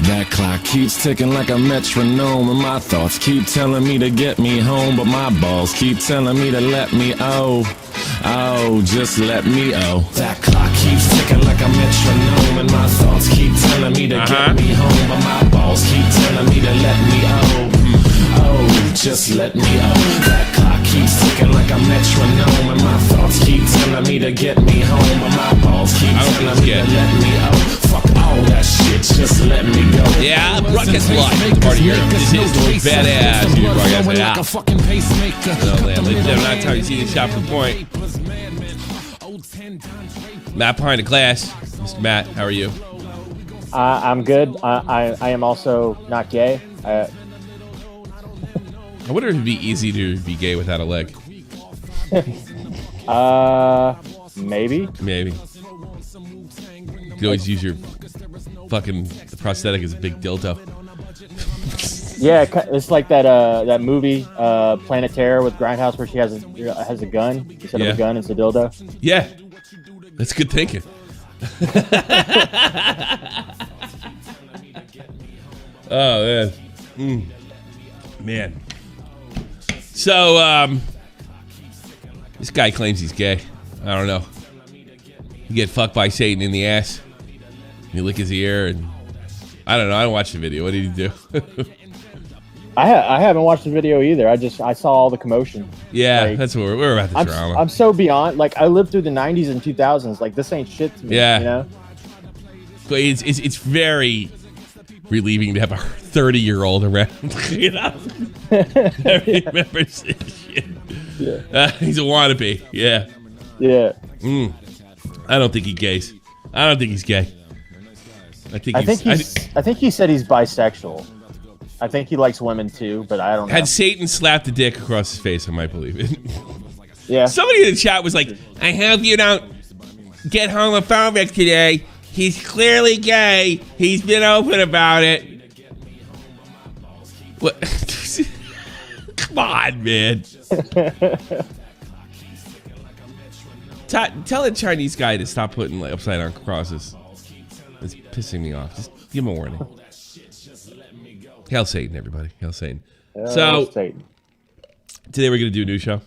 That clock keeps ticking like a metronome, and my thoughts keep telling me to get me home, but my balls keep telling me to let me just let me That clock keeps ticking like a metronome, and my thoughts keep telling me to get me home, but my balls keep telling me to let me just let me That clock keeps ticking like a metronome, and my thoughts keep telling me to get me home, but my balls keep telling me to let me Fuck all that shit, just let me go. Yeah, Ruckus Live, part of your badass. You like a fucking pacemaker. Not how you see the shot for point. Matt behind the glass. Mr. Matt, how are you? I'm good. I am also not gay. I wonder if it'd be easy to be gay without a leg. Maybe. Maybe. You can always use your fucking prosthetic as a big dildo. Yeah, it's like that movie Planet Terror with Grindhouse where she has a gun instead of a gun, it's a dildo. Yeah, that's good thinking. Oh man, man. So this guy claims he's gay. I don't know. You get fucked by Satan in the ass. You lick his ear, and I don't know. I don't watch the video. What did he do? I haven't watched the video either. I saw all the commotion. Yeah, like, that's what we're about the drama. I'm so beyond. Like I lived through the '90s and 2000s. Like this ain't shit to me. Yeah, you know. But it's very relieving to have a 30-year-old around. You know, that remembers this shit. Yeah, he's a wannabe. Yeah. Yeah. I don't think he's gay. I don't think he's gay. I think he said he's bisexual. I think he likes women too, but I don't know. Had Satan slapped a dick across his face, I might believe it. Yeah. Somebody in the chat was like, I hope you don't get homophobic today. He's clearly gay. He's been open about it. What? Come on, man. Tell a Chinese guy to stop putting like upside down crosses. It's pissing me off. Just give him a warning. Hail Satan, everybody. Hail Satan. Satan. Today we're going to do a new show.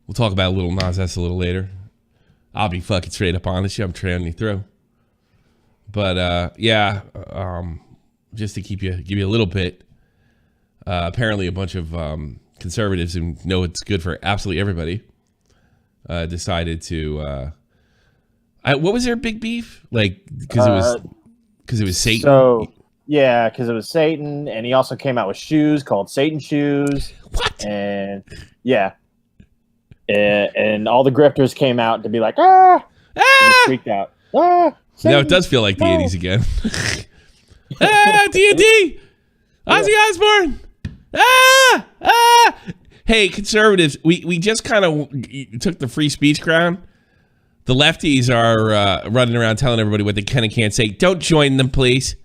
We'll talk about Lil Nas X a little later. I'll be fucking straight up honest. I'm trailing you through. But, just to give you a little bit, apparently a bunch of conservatives who know it's good for absolutely everybody decided to... what was their big beef? Like, because it was Satan? So... Yeah, because it was Satan, and he also came out with shoes called Satan shoes. What? And yeah, and all the grifters came out to be like, ah! And freaked out. Ah! Now it does feel like the 80s again. D&D! Ozzy Osbourne! Hey, conservatives, we just kind of took the free speech crown. The lefties are running around telling everybody what they can and can't say. Don't join them, please.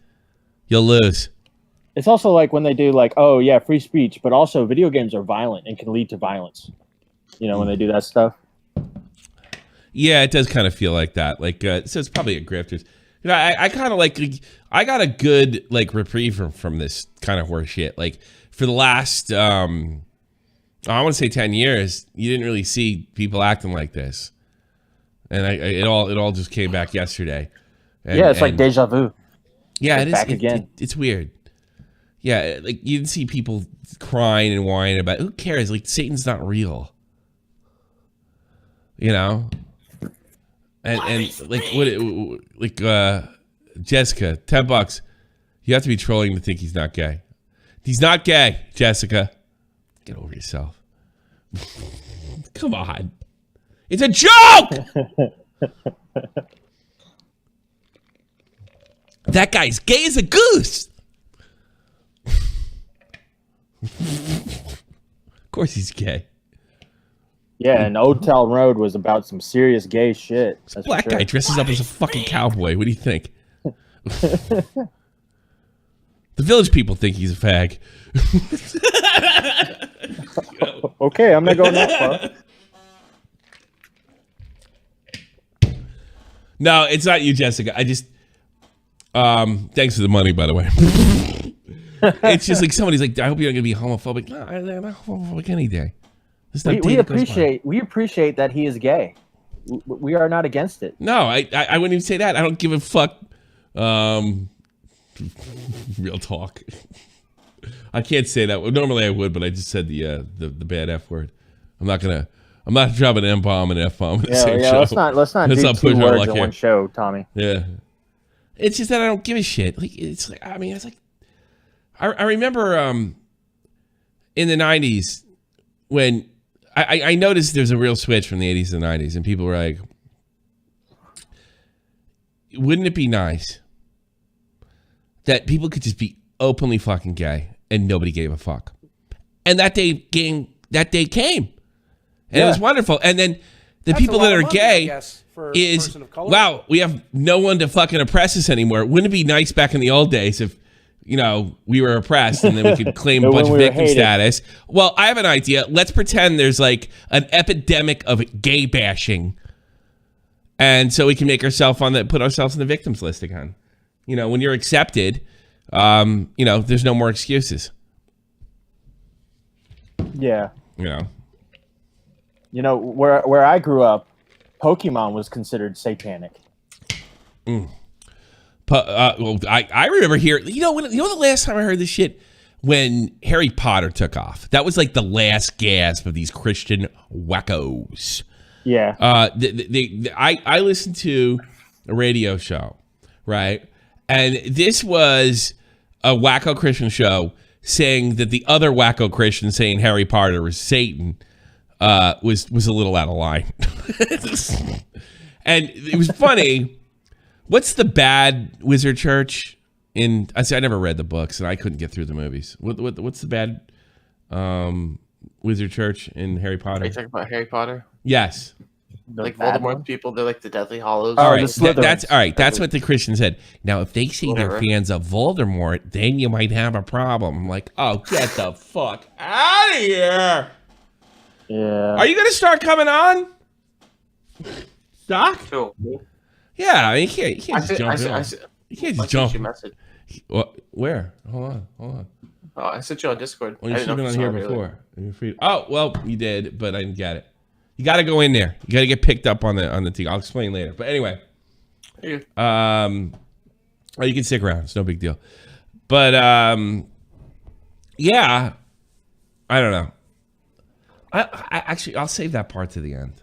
You'll lose. It's also like when they do like, oh yeah, free speech, but also video games are violent and can lead to violence. You know, when they do that stuff. Yeah, it does kind of feel like that. Like, so it's probably a grifters. You know, I kind of like, I got a good like reprieve from this kind of horse shit. Like for the last, I want to say 10 years, you didn't really see people acting like this. And it all just came back yesterday. And, yeah, it's like deja vu. Yeah, it is. Back again. It's weird. Yeah, like you didn't see people crying and whining about. Who cares? Like Satan's not real. You know. And like what? Like Jessica, $10. You have to be trolling to think he's not gay. He's not gay, Jessica. Get over yourself. Come on. It's a joke. That guy's gay as a goose. Of course he's gay. Yeah, and Old Town Road was about some serious gay shit. This black guy dresses up as a fucking cowboy. What do you think? The village people think he's a fag. Okay, I'm not going that far. No, it's not you, Jessica. I just... Thanks for the money, by the way. It's just like somebody's like, I hope you're not gonna be homophobic. No, I'm not homophobic any day. We appreciate that he is gay. We are not against it. No, I wouldn't even say that. I don't give a fuck. Real talk. I can't say that. Normally I would, but I just said the bad F word. I'm not dropping an M bomb and F bomb in the same show. Let's not do two words in one show, Tommy. Yeah. It's just that I don't give a shit. Like it's like I remember in the 90s when I noticed there's a real switch from the 80s to the 90s, and people were like, wouldn't it be nice that people could just be openly fucking gay and nobody gave a fuck? And that day came. And it was wonderful. And then the people that are gay is, wow, we have no one to fucking oppress us anymore. Wouldn't it be nice back in the old days if, we were oppressed and then we could claim a bunch of victim status? Well, I have an idea. Let's pretend there's like an epidemic of gay bashing. And so we can make ourselves put ourselves on the victims list again. When you're accepted, there's no more excuses. Yeah. Where I grew up, Pokemon was considered satanic. Well, I remember hearing, the last time I heard this shit? When Harry Potter took off. That was like the last gasp of these Christian wackos. Yeah. I listened to a radio show, right? And this was a wacko Christian show saying that the other wacko Christian saying Harry Potter was Satan was a little out of line. And it was funny. What's the bad wizard church in? I never read the books and I couldn't get through the movies. What's the bad wizard church in Harry Potter? Are you talking about Harry Potter? Yes. Like Voldemort people, they're like the Deathly Hallows. All right, that's all right. That's what the Christian said. Now, if they say they're fans of Voldemort, then you might have a problem. I'm like, oh, get the fuck out of here. Yeah. Are you gonna start coming on, Doc? Cool. Yeah, I mean, you can't just jump in. You can't just jump. Message. Where? Hold on. Oh, I sent you on Discord. Well, you should have been on here before. Oh, well, you did, but I didn't get it. You got to go in there. You got to get picked up on the thing. I'll explain later. But anyway, you can stick around. It's no big deal. But yeah, I don't know. I'll save that part to the end.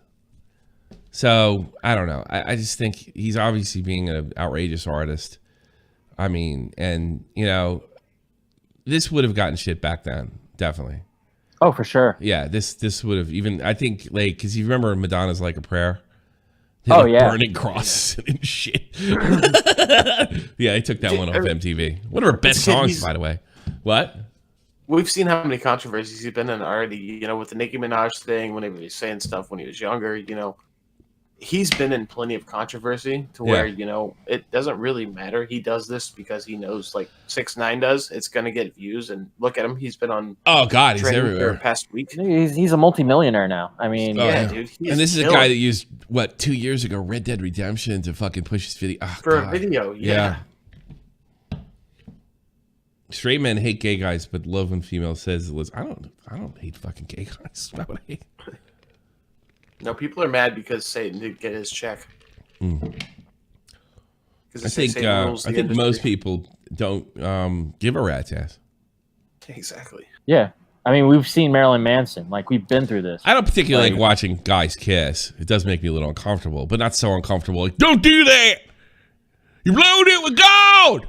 So I don't know. I just think he's obviously being an outrageous artist. I mean, and this would have gotten shit back then, definitely. Oh, for sure. Yeah, this would have even, I think, like, because you remember Madonna's Like a Prayer? Burning crosses and shit. Yeah, they took that one off MTV. One of her best songs, by the way. What? We've seen how many controversies he's been in already, with the Nicki Minaj thing, whenever he was saying stuff when he was younger, he's been in plenty of controversy to where, it doesn't really matter. He does this because he knows, like 6ix9ine does, it's going to get views. And look at him. He's been on. Oh, God, he's everywhere. Past week. He's a multimillionaire now. I mean, dude. And this is a guy that used, 2 years ago, Red Dead Redemption to fucking push his video. Oh, for a video, yeah. Straight men hate gay guys, but love when females says, I don't hate fucking gay guys. Why would I hate? No, people are mad because Satan did get his check. I think most people don't give a rat's ass. Exactly. Yeah. I mean, we've seen Marilyn Manson. Like, we've been through this. I don't particularly like watching guys kiss. It does make me a little uncomfortable, but not so uncomfortable. Like, don't do that! You load it with gold!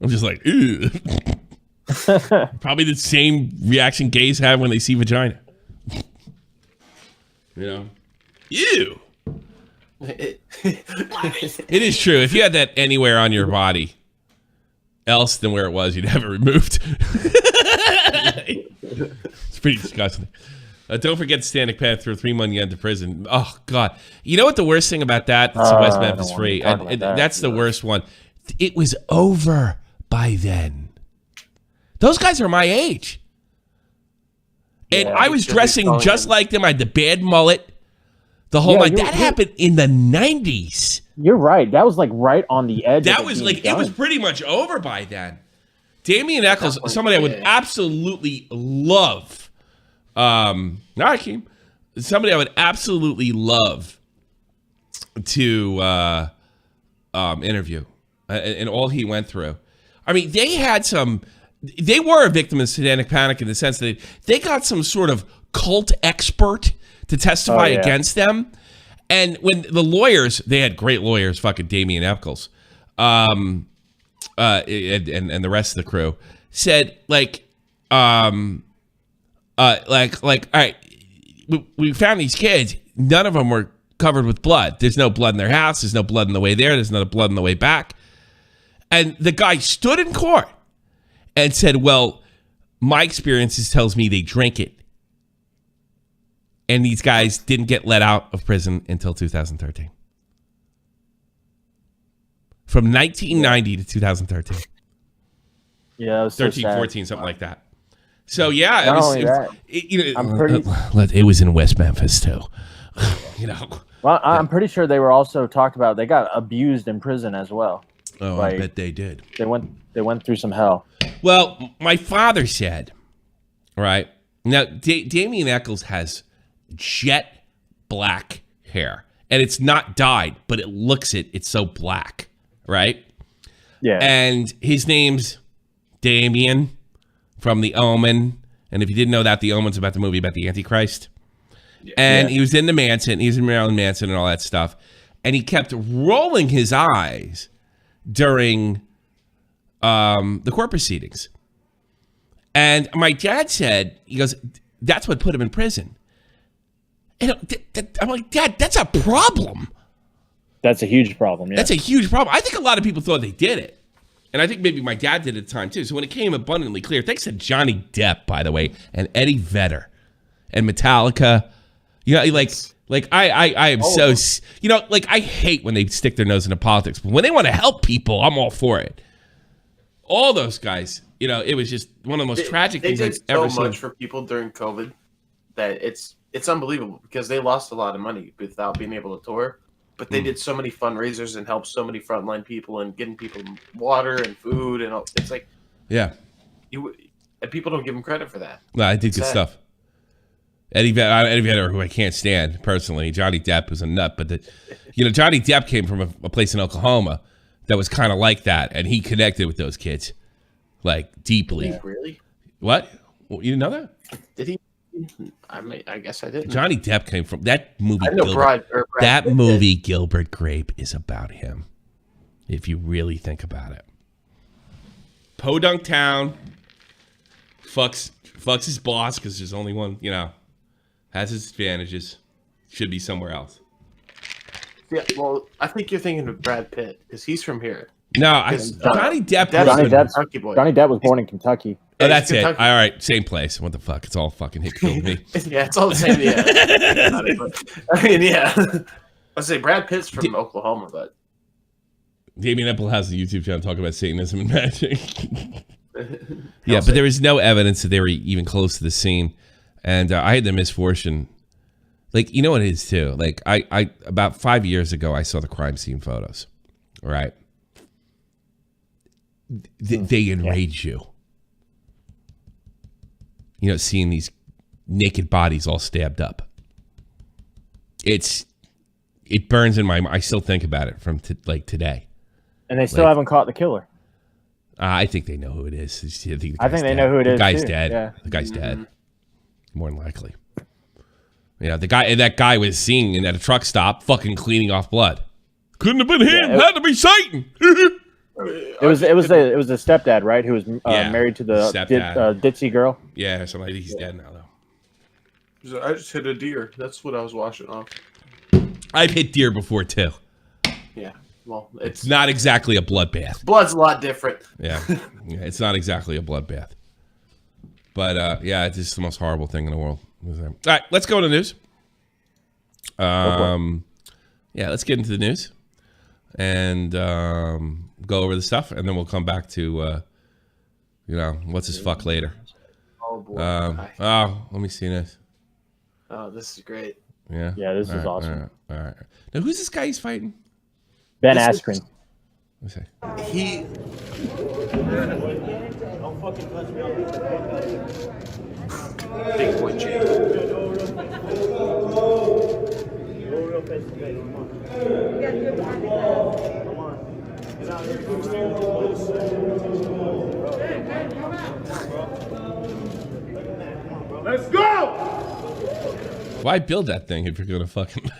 I'm just like, ew. Probably the same reaction gays have when they see vagina. Ew. It is true. If you had that anywhere on your body else than where it was, you'd have it removed. It's pretty disgusting. Don't forget Satanic Path through 3 months into prison. Oh, God. You know what the worst thing about that? It's West Memphis Three. That's the worst one. It was over by then. Those guys are my age. And I was dressing just like them. I had the bad mullet. The whole night. That happened in the 90s. You're right. That was like right on the edge. That was like, it was pretty much over by then. Damien Eccles, somebody I would absolutely love. Keem. Somebody I would absolutely love to interview, and all he went through. I mean, they were a victim of satanic panic in the sense that they got some sort of cult expert to testify against them. And when the lawyers, they had great lawyers, fucking Damien Eccles, and the rest of the crew said all right, we found these kids. None of them were covered with blood. There's no blood in their house. There's no blood on the way there. There's no blood on the way back. And the guy stood in court and said, well, my experiences tells me they drink it. And these guys didn't get let out of prison until 2013. From 1990 to 2013. Yeah, it was 13, so 14, something like that. So yeah, it was in West Memphis too. Well, I'm pretty sure they were also talked about. They got abused in prison as well. Oh, I bet they did. They went through some hell. Well, my father said, right now, Damien Eccles has jet black hair, and it's not dyed, but it looks it. It's so black, right? Yeah. And his name's Damien from The Omen. And if you didn't know that, The Omen's about the movie about the Antichrist. And he was in the Manson. He was in Marilyn Manson and all that stuff. And he kept rolling his eyes during the court proceedings. And my dad said, he goes, that's what put him in prison. And I'm like, Dad, that's a problem. That's a huge problem. Yeah. That's a huge problem. I think a lot of people thought they did it. And I think maybe my dad did at the time, too. So when it came abundantly clear, thanks to Johnny Depp, by the way, and Eddie Vedder and Metallica, I am I hate when they stick their nose into politics. But when they want to help people, I'm all for it. All those guys, it was just one of the most tragic things I've ever seen. They did so much for people during COVID that it's unbelievable because they lost a lot of money without being able to tour. But they did so many fundraisers and helped so many frontline people and getting people water and food and all. It's like, yeah, and people don't give them credit for that. No, I did good stuff. Eddie Vedder, who I can't stand personally. Johnny Depp was a nut, but Johnny Depp came from a place in Oklahoma that was kind of like that, and he connected with those kids like deeply. Really? What? Well, you didn't know that? Did he? I guess I didn't. Johnny Depp came from that movie. Gilbert Grape is about him. If you really think about it, Podunk Town fucks his boss because there's only one. Has its advantages. Should be somewhere else. Yeah, well, I think you're thinking of Brad Pitt because he's from here. No, Johnny Depp. Johnny Depp was born in Kentucky. Oh, that's it. All right, same place. What the fuck? It's all fucking hit killed me. Yeah, it's all the same. Yeah. I mean, yeah. Let's say Brad Pitt's from Oklahoma, but Damien Eccles has a YouTube channel talking about Satanism and magic. Yeah, but there was no evidence that they were even close to the scene, and I had the misfortune. Like, you know what it is too. Like, I about 5 years ago, I saw the crime scene photos. Right? They enrage you. Seeing these naked bodies all stabbed up. It burns in my mind. I still think about it from today. And they still haven't caught the killer. I think they know who it is. I think they know who it is. The guy's too. dead. Yeah. The guy's dead. More than likely. That guy was seen at a truck stop fucking cleaning off blood. Couldn't have been him. Had to be Satan. It was the stepdad, right? Who was married to the ditzy girl. Yeah, something like that. He's dead now, though. I just hit a deer. That's what I was washing off. I've hit deer before too. Yeah, well, it's not exactly a bloodbath. Blood's a lot different. Yeah, it's not exactly a bloodbath. But it's just the most horrible thing in the world. All right, let's go to the news. Let's get into the news and go over the stuff, and then we'll come back to what's his fuck later. Oh boy. Let me see this. Oh, this is great. Yeah. Yeah, this is awesome. All right. Now, who's this guy he's fighting? Ben Askren. Let's see. He. Big boy Jake. Let's go! Why build that thing if you're gonna fucking?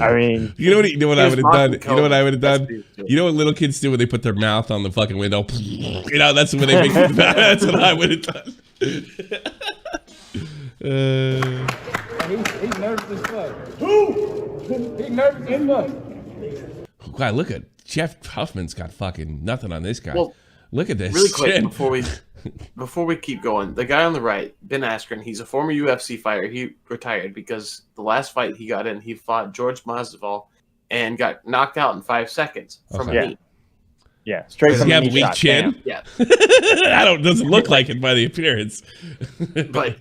I mean, you know what I would have done. You know what I would have done. That's You know what little kids do when they put their mouth on the fucking window? You know, that's when they make. That's what I would have done. He's nervous as fuck. Who? He's nervous as fuck. God, look at Jeff Huffman's got fucking nothing on this guy. Well, look at this. really quick shit. before we keep going, the guy on the right, Ben Askren, he's a former UFC fighter. He retired because the last fight he got in, he fought George Masvidal and got knocked out in 5 seconds from a knee. Yeah, straight Does from he the have knee weak shot. chin? Yeah. Doesn't look like it by the appearance. But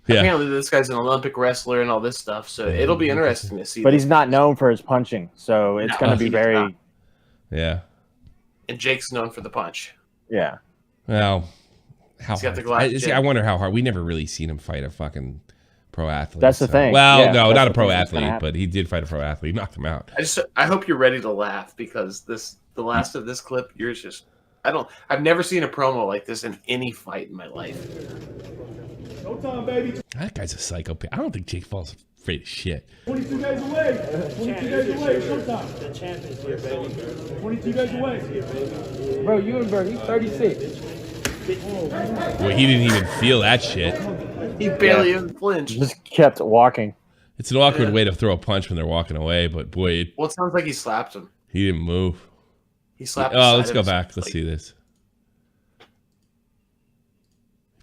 Yeah. apparently this guy's an Olympic wrestler and all this stuff, so it'll be interesting to see. But he's not known for his punching, so it's going to be he's very. not. Yeah. And Jake's known for the punch. Yeah. Well, how He's got hard? the glass chin. I wonder how hard. We never really seen him fight a fucking pro athlete. That's the thing. Well, Yeah, no, that's not a the pro thing that's gonna athlete, happen. but he did fight a pro athlete. Knocked him out. I hope you're ready to laugh because the last of this clip, yours just I've never seen a promo like this in any fight in my life. Showtime, baby. That guy's a psychopath. I don't think Jake Paul's afraid of shit. 22 days away. 22 days away. Showtime. The champ is here, baby. 22 days away. Bro, Ewenberg, he's 36. Well, he didn't even feel that shit. He barely even flinched. Just kept walking. It's an awkward way to throw a punch when they're walking away, but boy, Well, it sounds like he slapped him. he didn't move. He slapped. the Oh, side let's of go his- back. Let's like, see this.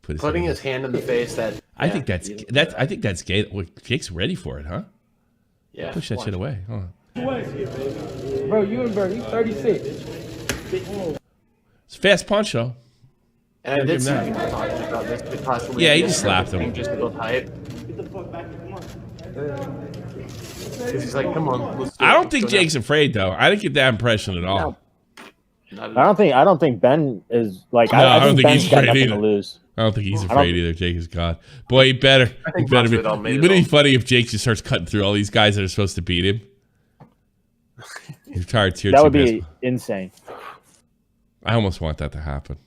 Putting his hand in the face. I think that's gay. Well, Jake's ready for it, huh? Yeah. Push that shit away. Hold on. Bro, Ewenberg, he's 36. It's a fast punch, though. And I did see Give him people talking about this could possibly. Yeah, he be a just slapped him. thing Just to go tight. Because he's like, come on. Let's do I it. don't Let's think go now." Jake's afraid, though. I didn't get that impression at all. Not at all. I don't think Ben is like. No, I don't think Ben's he's got afraid nothing either. to lose. I don't think he's don't- afraid either. Jake is God. Boy, he better. I think He better be. Masvidal made it Wouldn't it be all. funny if Jake just starts cutting through all these guys that are supposed to beat him? He's tired tier That two would be baseball. insane. I almost want that to happen.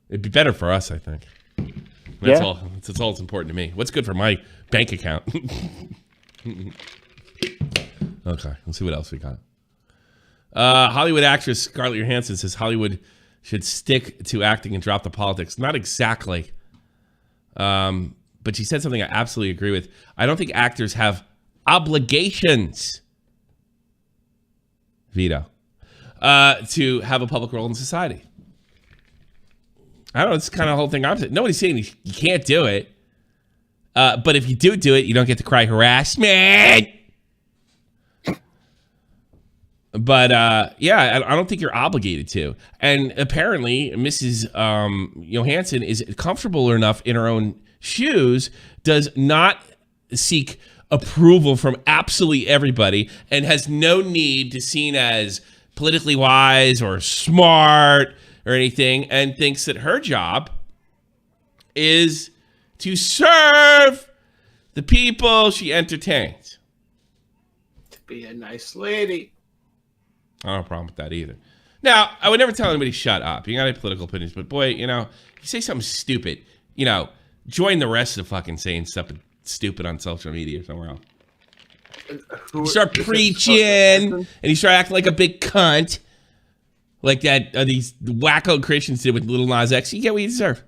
It'd be better for us, I think. That's Yeah. all. That's all that's important to me. What's good for my bank account? Okay, let's see what else we got. Hollywood actress Scarlett Johansson says Hollywood should stick to acting and drop the politics. Not exactly. But she said something I absolutely agree with. I don't think actors have obligations, veto, to have a public role in society. I don't know. It's kind of the whole thing opposite. Nobody's saying you can't do it. But if you do it, you don't get to cry harassment. But yeah, I don't think you're obligated to. And apparently, Mrs. Johansson is comfortable enough in her own shoes, does not seek approval from absolutely everybody, and has no need to be seen as politically wise or smart or anything, and thinks that her job is to serve the people she entertains. To be a nice lady. I don't have a problem with that either. Now, I would never tell anybody shut up. You got any political opinions, but boy, you know, if you say something stupid, you know, join the rest of fucking saying stuff stupid on social media or somewhere else. You start preaching and you start acting like a big cunt, like that these wacko Christians did with Lil Nas X. You get what you deserve.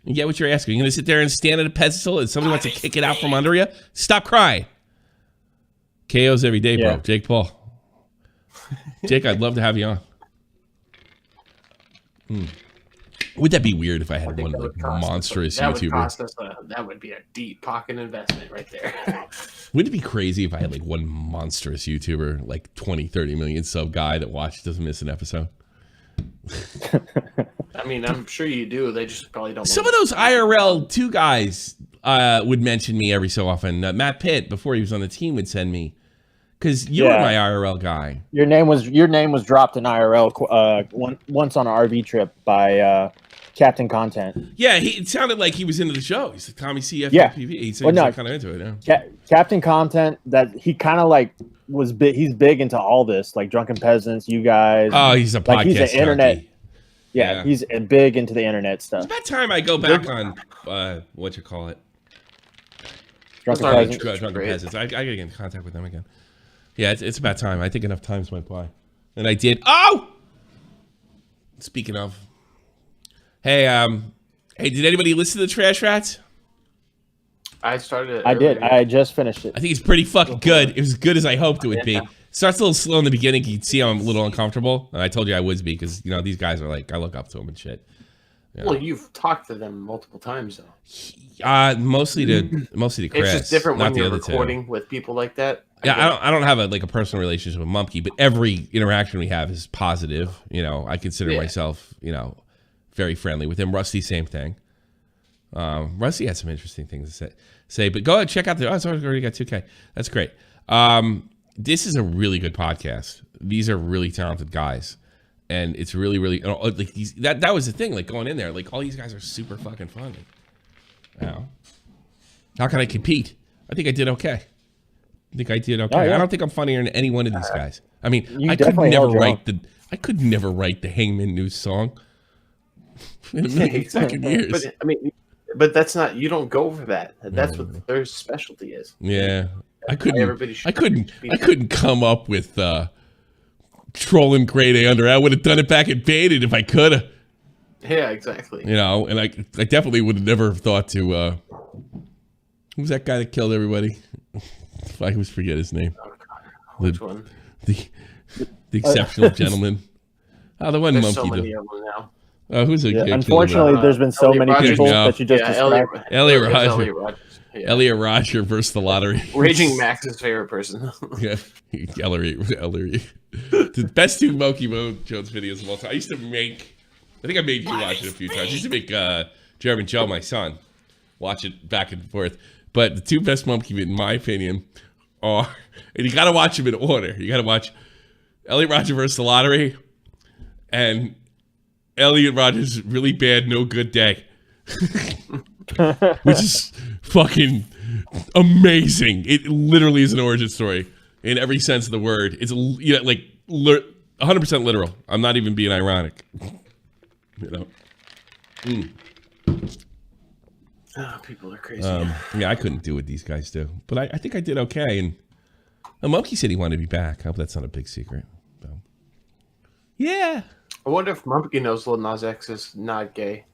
You get what you're asking. You're gonna sit there and stand at a pedestal and somebody wants to kick it out from under you? Stop crying. KOs every day, bro. Yeah. Jake Paul. Jake, I'd love to have you on. Would that be weird if I had one like monstrous YouTuber? That would be a deep pocket investment right there. Wouldn't it be crazy if I had like one monstrous YouTuber, like 20, 30 million sub guy that doesn't miss an episode? I mean, I'm sure you do. They just probably don't. Some of those IRL 2 guys would mention me every so often. Matt Pitt, before he was on the team, would send me because you were my IRL guy. Your name was dropped in IRL once on an RV trip by Captain Content. Yeah, it sounded like he was into the show. He's like Tommy C. SFTP. He said he was kind of into it. Yeah. Captain Content, that he kind of like was big. He's big into all this, like Drunken Peasants, you guys. Oh, he's a podcast like he's an internet. junkie. Yeah, he's big into the internet stuff. It's about time I go back on what you call it. Drunken Peasants. Drunken Peasants. I gotta get in contact with them again. Yeah, it's about time. I think enough times went by, and I did. Oh, speaking of, hey, did anybody listen to the Trash Rats? I started it. I did. I just finished it. I think it's pretty fucking good. It was as good as I hoped it would be. Starts a little slow in the beginning. You can see I'm a little uncomfortable. And I told you I would be because, you know, these guys are like, I look up to them and shit. You know? Well, you've talked to them multiple times, though. Mostly to Chris. It's just different when you're the recording with people like that. I don't have a personal relationship with Mumpke, but every interaction we have is positive. You know, I consider myself, you know, very friendly with him. Rusty, same thing. Rusty had some interesting things to say, but go ahead, check out it's already got 2K. That's great. This is a really good podcast. These are really talented guys, and it's really, really like that was the thing. Like going in there, like all these guys are super fucking funny. Now, how can I compete? I think I did okay. Oh, yeah. I don't think I'm funnier than any one of these guys. I mean, I could never write the Hangman News song in a million fucking years. But that's not. You don't go for that. That's what their specialty is. Yeah. I couldn't come up with trolling GradeAUnderA. I would have done it back in Bennett if I could have. Yeah, exactly. You know, and I definitely would have never thought to. Who's that guy that killed everybody? I always forget his name. Oh, God. Which one? The exceptional gentleman. Oh, the one There's Mumpke. so many of them now. Who's a kid? Unfortunately, there's been so many people that you just described. Elliot Rodger. Yeah. Elliot Rodger versus the lottery. Raging Max's favorite person. Yeah, Ellery. The best 2 Monkey Jones videos of all time. I think I made you watch it a few times. I used to make Jeremy Joe, my son, watch it back and forth. But the 2 best Monkey, in my opinion, are, and you got to watch them in order. You got to watch Elliot Rodger versus the lottery, and Elliot Rodger's really bad, no good day. Which is fucking amazing. It literally is an origin story in every sense of the word. It's like 100% literal. I'm not even being ironic. You know. Oh, people are crazy. Yeah, I couldn't do what these guys do, but I think I did okay. And Monkey said he wanted to be back. I hope that's not a big secret. So, yeah. I wonder if Mumpke knows Lil Nas X is not gay.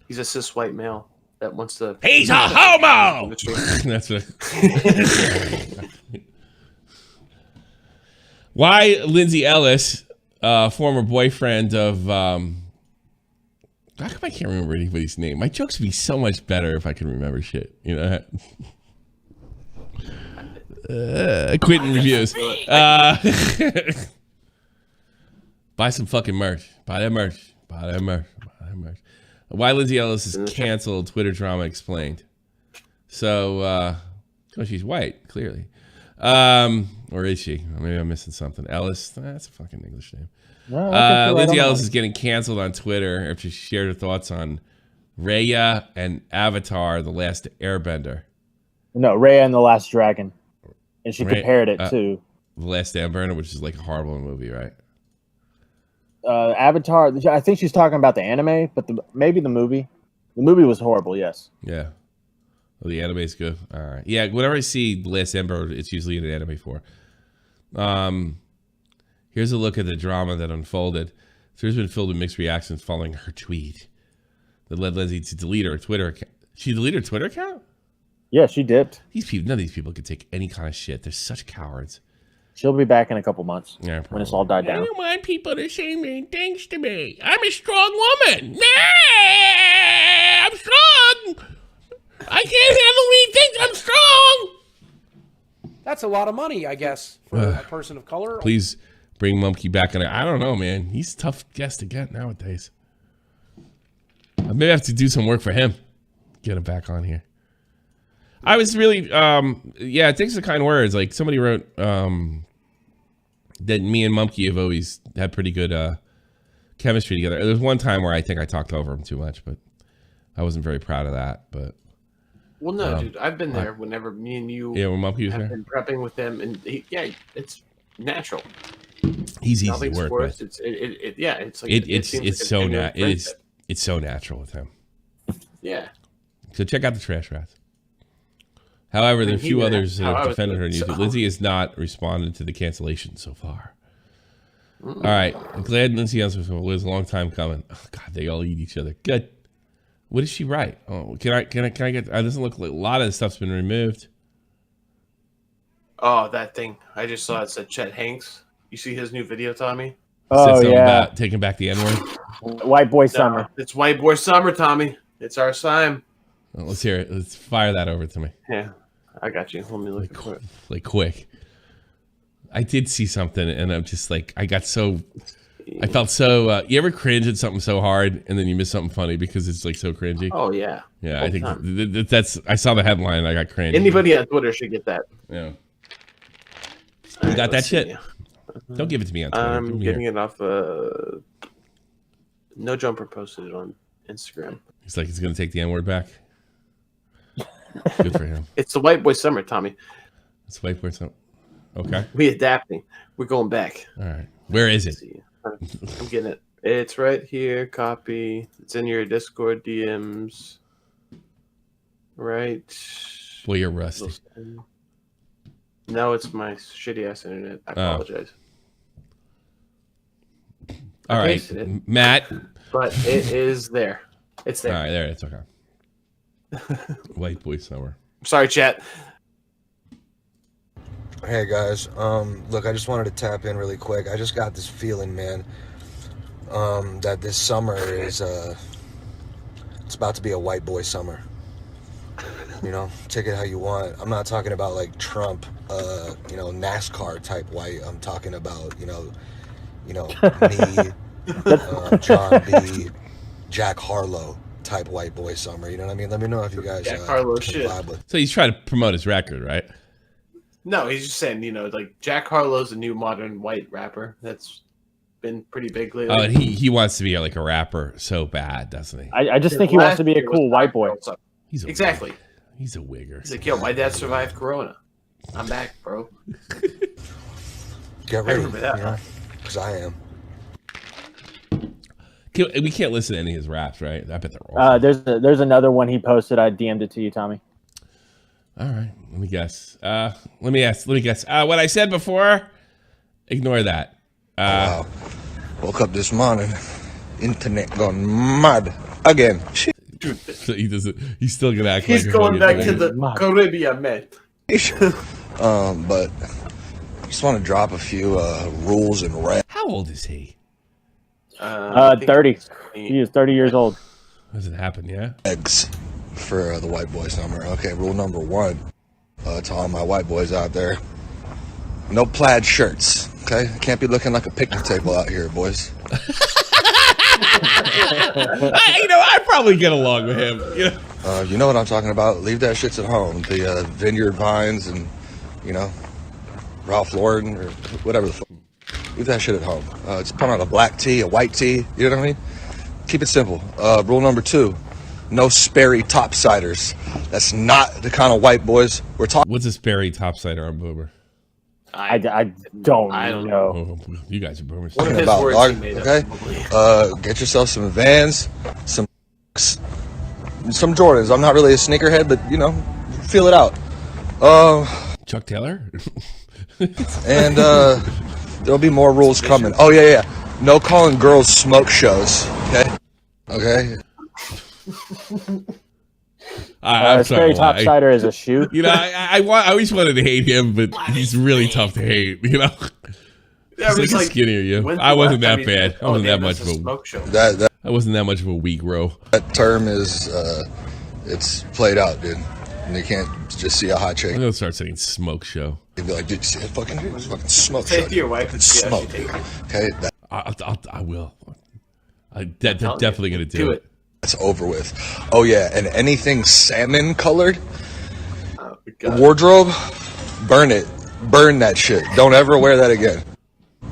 He's a cis white male that wants to. He's a homo. That's what. Why Lindsay Ellis, former boyfriend of? How come I can't remember anybody's name? My jokes would be so much better if I could remember shit. You know. Quinton Reviews. Buy some fucking merch. Buy that merch. Why Lindsay Ellis is canceled, Twitter drama explained. So, she's white, clearly. Or is she? Maybe I'm missing something. Ellis, that's a fucking English name. No, Lindsay Ellis is getting canceled on Twitter after she shared her thoughts on Raya and Avatar, The Last Airbender. No, Raya and the Last Dragon. And she compared it to The Last Airbender, which is like a horrible movie, right? Avatar, I think she's talking about the anime, but maybe the movie. The movie was horrible, yes. Yeah. Well, the anime's good. All right. Yeah, whenever I see The Last Airbender, it's usually in an anime for. Here's a look at the drama that unfolded. Twitter's been filled with mixed reactions following her tweet that led Lindsay to delete her Twitter account. She deleted her Twitter account? Yeah, she dipped. None of these people could take any kind of shit. They're such cowards. She'll be back in a couple months. Yeah, when it's all died down. I don't want people to say mean things to me. I'm a strong woman. Nah, I'm strong. I can't handle mean things. I'm strong. That's a lot of money, I guess, for a person of color. Please bring Mumpke back. I don't know, man. He's a tough guest to get nowadays. I may have to do some work for him. Get him back on here. I was really, yeah, thanks for the kind words. Like somebody wrote that me and Mumkey have always had pretty good chemistry together. There was one time where I think I talked over him too much, but I wasn't very proud of that. But well, no, dude, I've been there whenever me and you when Mumkey was there. Been prepping with him, and it's natural. He's easy Nothing's to work worse. with. It's like it's so it's so natural with him. Yeah. So check out the Trash Rats. However, there are a few others that have defended her on YouTube. Lindsay has not responded to the cancellation so far. All right. I'm glad Lindsay answers. It was a long time coming. Oh, God, they all eat each other. Good. What did she write? Oh, can I get? It doesn't look like a lot of the stuff's been removed. Oh, that thing. I just saw it said Chet Hanks. You see his new video, Tommy? Oh, yeah. About taking back the N-word. White boy summer. It's white boy summer, Tommy. It's our time. Well, let's hear it. Let's fire that over to me. Yeah, I got you. Let me look for it. Like quick. I did see something, and I'm just like, I felt so. You ever cringe at something so hard, and then you miss something funny because it's like so cringy? Oh yeah. Yeah, I think that's. I saw the headline, and I got cringe. Anybody on Twitter should get that. Yeah. You got that shit? Don't give it to me on Twitter. I'm getting it off. No Jumper posted it on Instagram. He's like, he's gonna take the N-word back. Good for him. It's the white boy summer, Tommy. It's white boy summer. Okay. We adapting. We're going back. All right. Where is it? I'm getting it. It's right here. Copy. It's in your Discord DMs. Right. Boy, you're rusty. No, it's my shitty ass internet. I apologize. All right, Matt. But it is there. It's there. All right, there. It's okay. White boy summer. Sorry, chat. Hey guys, look, I just wanted to tap in really quick. I just got this feeling, man, that this summer is it's about to be a white boy summer. You know, take it how you want. I'm not talking about like Trump, NASCAR type white. I'm talking about, me, John B, Jack Harlow type white boy summer. You know what I mean? Let me know if you guys Jack Harlow can shit. vibe with. So he's trying to promote his record, right? No, he's just saying, like Jack Harlow's a new modern white rapper that's been pretty big lately. Oh, and he wants to be like a rapper so bad, doesn't he? I just think he wants to be a cool white boy. He's a exactly. Wigger. He's a wigger. He's like, yo, my dad survived Corona. I'm back, bro. Get ready, because I am. We can't listen to any of his raps, right? I bet they're all. There's another one he posted. I DM'd it to you, Tommy. All right, let me guess. Let me guess. What I said before, ignore that. Wow. Woke up this morning, internet gone mad again. Dude, so he's still gonna act he's like going back to the Caribbean, man. But I just want to drop a few rules and regs. How old is he? 30. He is 30 years old. Does it happen? Yeah. Eggs for the white boy summer. Okay, rule number 1 to all my white boys out there: no plaid shirts. Okay, can't be looking like a picnic table out here, boys. I probably get along with him. You know what I'm talking about. Leave that shit at home. The Vineyard Vines and Ralph Lauren or whatever the fuck. Leave that shit at home. It's put on a black tee, a white tee. You know what I mean? Keep it simple. Rule number 2: no Sperry topsiders. That's not the kind of white boys we're talking. What's a Sperry topsider on Boomer? I don't know. Oh, you guys are boomers. What are his about, words dog? he made Okay, up, get yourself some Vans, some Jordans. I'm not really a sneakerhead, but feel it out. Chuck Taylor. And there'll be more rules coming. Oh yeah. No calling girls smoke shows. Okay. Sperry topsider is a shoe. I always wanted to hate him, but he's really tough to hate. Yeah, he's like skinnier you. I wasn't that bad. I wasn't that much of a smoke show. I wasn't that much of a weak row. That term is it's played out, dude. And you can't just see a hot chick. I'm gonna start saying smoke show. You'd be like, dude, you see that fucking smoke Say show? it to your wife and see how she Smoke. takes it. Okay, I will. I'm definitely gonna do it. that's over with. Oh yeah, and anything salmon colored, Wardrobe, burn it. Burn that shit. Don't ever wear that again.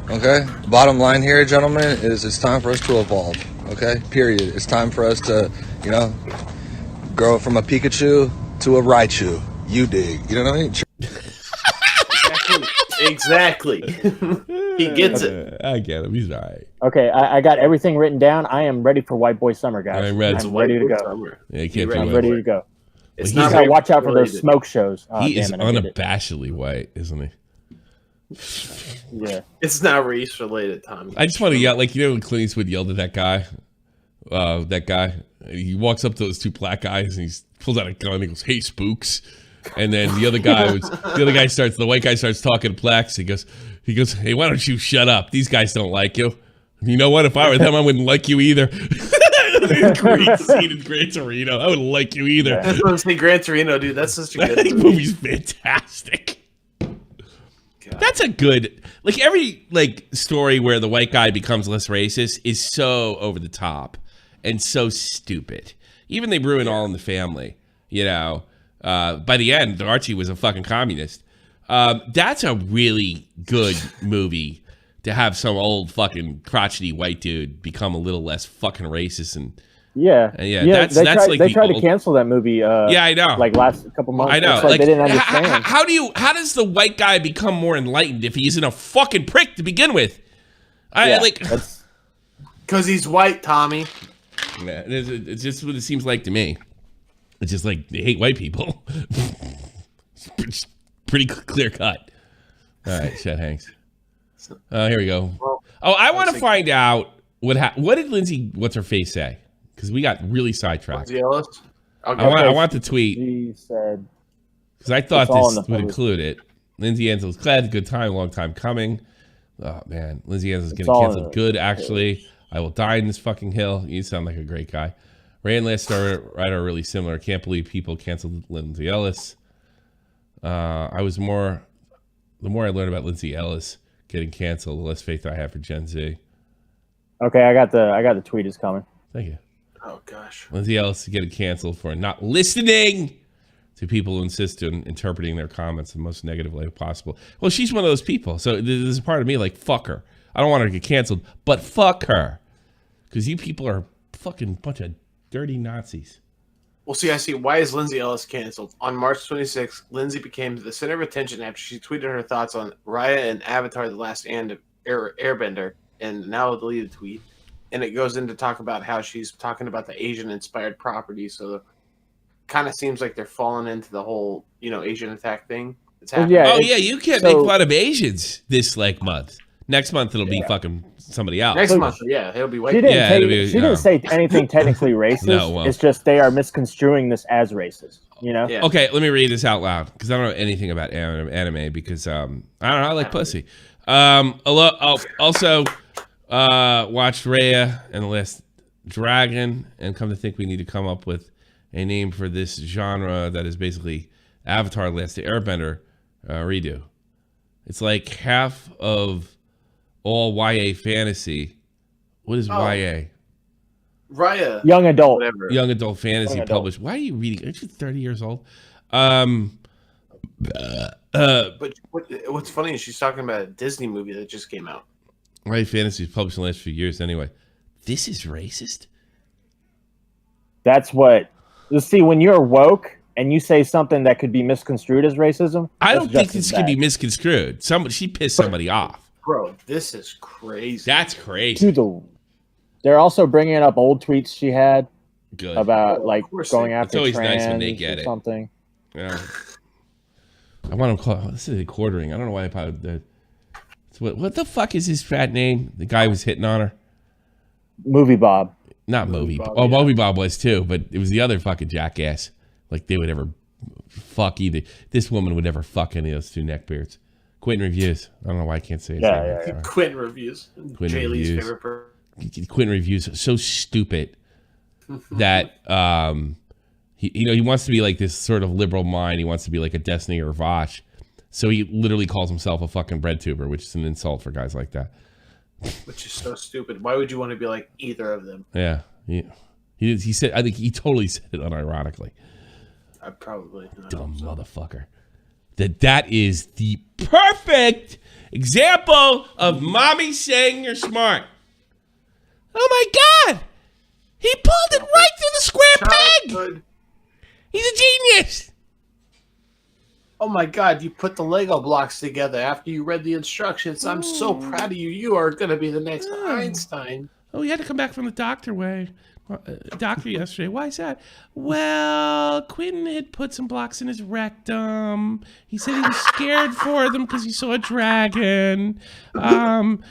Okay? Bottom line here, gentlemen, is it's time for us to evolve. Okay? Period. It's time for us to, you know, grow from a Pikachu to a Raichu. You dig. You know what I mean? Exactly. He gets it. I get him. He's all right. Okay, I got everything written down. I am ready for White Boy Summer, guys. I'm ready. I'm ready to go. Yeah, he can't I'm be ready white. to go. It's You gotta watch out for those smoke shows. Oh, He is damn it, I did it. unabashedly white, isn't he? Yeah. It's not race related, Tommy. I just want to yell, like, you know when Clint Eastwood yelled at that guy? He walks up to those two black guys and he pulls out a gun and he goes, "Hey, spooks." And then the white guy starts talking to blacks. He goes, "Hey, why don't you shut up? These guys don't like you." You know what? If I were them, I wouldn't like you either. Great scene in Gran Torino. I wouldn't like you either. That's what I'm saying, Gran Torino, dude. That's such a good That movie's fantastic. God. That's a good, like, every like story where the white guy becomes less racist is so over the top and so stupid. Even they ruin All in the Family, you know. By the end, Archie was a fucking communist. That's a really good movie to have some old fucking crotchety white dude become a little less fucking racist and that's like they tried to cancel that movie. Yeah, I know. Like last couple months. I know. Like, they didn't understand. How does the white guy become more enlightened if he isn't a fucking prick to begin with? Because he's white, Tommy. Yeah, it's just what it seems like to me. It's just like they hate white people. It's pretty clear cut. All right, Chet Hanks. Here we go. Well, I want to find out what did Lindsay what's her face say, because we got really sidetracked. Lindsay Ellis? I want the tweet. She said, because I thought this would include it. Lindsay Ellis, glad, good time, long time coming. Oh man, Lindsay Ellis is getting canceled. Good, actually. I will die in this fucking hill. You sound like a great guy. Ray and Last Star Writer are really similar. Can't believe people canceled Lindsay Ellis. The more I learn about Lindsay Ellis getting canceled, the less faith I have for Gen Z. Okay, I got the tweet is coming. Thank you. Oh gosh. Lindsay Ellis is getting canceled for not listening to people who insist on interpreting their comments in the most negative way possible. Well, she's one of those people. So there's a part of me like, fuck her. I don't want her to get canceled, but fuck her. Because you people are fucking bunch of dirty Nazis. Well, see, I see. Why is Lindsay Ellis canceled? On March 26th, Lindsay became the center of attention after she tweeted her thoughts on Raya and Avatar: The Last Airbender, and now a deleted tweet. And it goes into talk about how she's talking about the Asian-inspired property. So, kind of seems like they're falling into the whole, Asian attack thing. It's happening. Yeah, you can't make fun of Asians this month. Next month it'll be fucking somebody else. Next month, it'll be white. She didn't say anything technically racist. No, well, it's just they are misconstruing this as racist. Yeah. Okay, let me read this out loud because I don't know anything about anime because I don't know. I like pussy. Also, watched Raya and the Last Dragon, and come to think we need to come up with a name for this genre that is basically Avatar: Last Airbender redo. It's like half of all YA fantasy. What is YA? Raya. Young adult. Whatever. Young adult fantasy published. Why are you reading? Aren't you 30 years old? But what's funny is she's talking about a Disney movie that just came out. YA fantasy is published in the last few years anyway. This is racist? That's what... You see, when you're woke and you say something that could be misconstrued as racism... I don't think this could be misconstrued. She pissed somebody off. Bro, this is crazy. That's crazy. Dude, they're also bringing up old tweets she had about going after always trans nice when they get something. Yeah. I want to call this is a quartering. I don't know why I probably did. What the fuck is his fat name? The guy who was hitting on her. Movie Bob. Not Movie Bob. Oh, Movie Bob was too, but it was the other fucking jackass. Like they would ever fuck either. This woman would never fuck any of those two neckbeards. Quinton Reviews. I don't know why I can't say it. Yeah. Quinton Reviews. Quinton Reviews. So stupid that he wants to be like this sort of liberal mind. He wants to be like a Destiny or Vosh. So he literally calls himself a fucking bread tuber, which is an insult for guys like that. Which is so stupid. Why would you want to be like either of them? Yeah. He said. I think he totally said it unironically. I probably. Dumb motherfucker. That is the perfect example of mommy saying you're smart. Oh my God! He pulled it right through the square peg! He's a genius! Oh my God, you put the Lego blocks together after you read the instructions. I'm so proud of you. You are going to be the next Einstein. Oh, he had to come back from the doctor yesterday. Why is that? Well, Quinton had put some blocks in his rectum. He said he was scared for them because he saw a dragon. And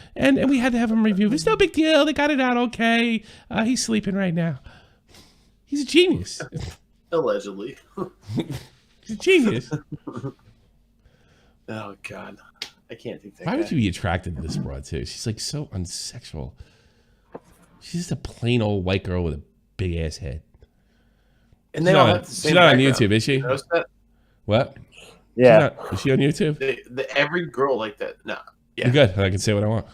we had to have him review. It's no big deal. They got it out okay. He's sleeping right now. He's a genius. Allegedly. He's a genius. Oh, God. I can't think that. Why would you be attracted to this broad, too? She's like so unsexual. She's just a plain old white girl with a big ass head. And they all have the same She's not on background. YouTube, is she? You notice that? What? Yeah. Is she on YouTube? Every girl like that. No. Yeah. You're good. I can say what I want.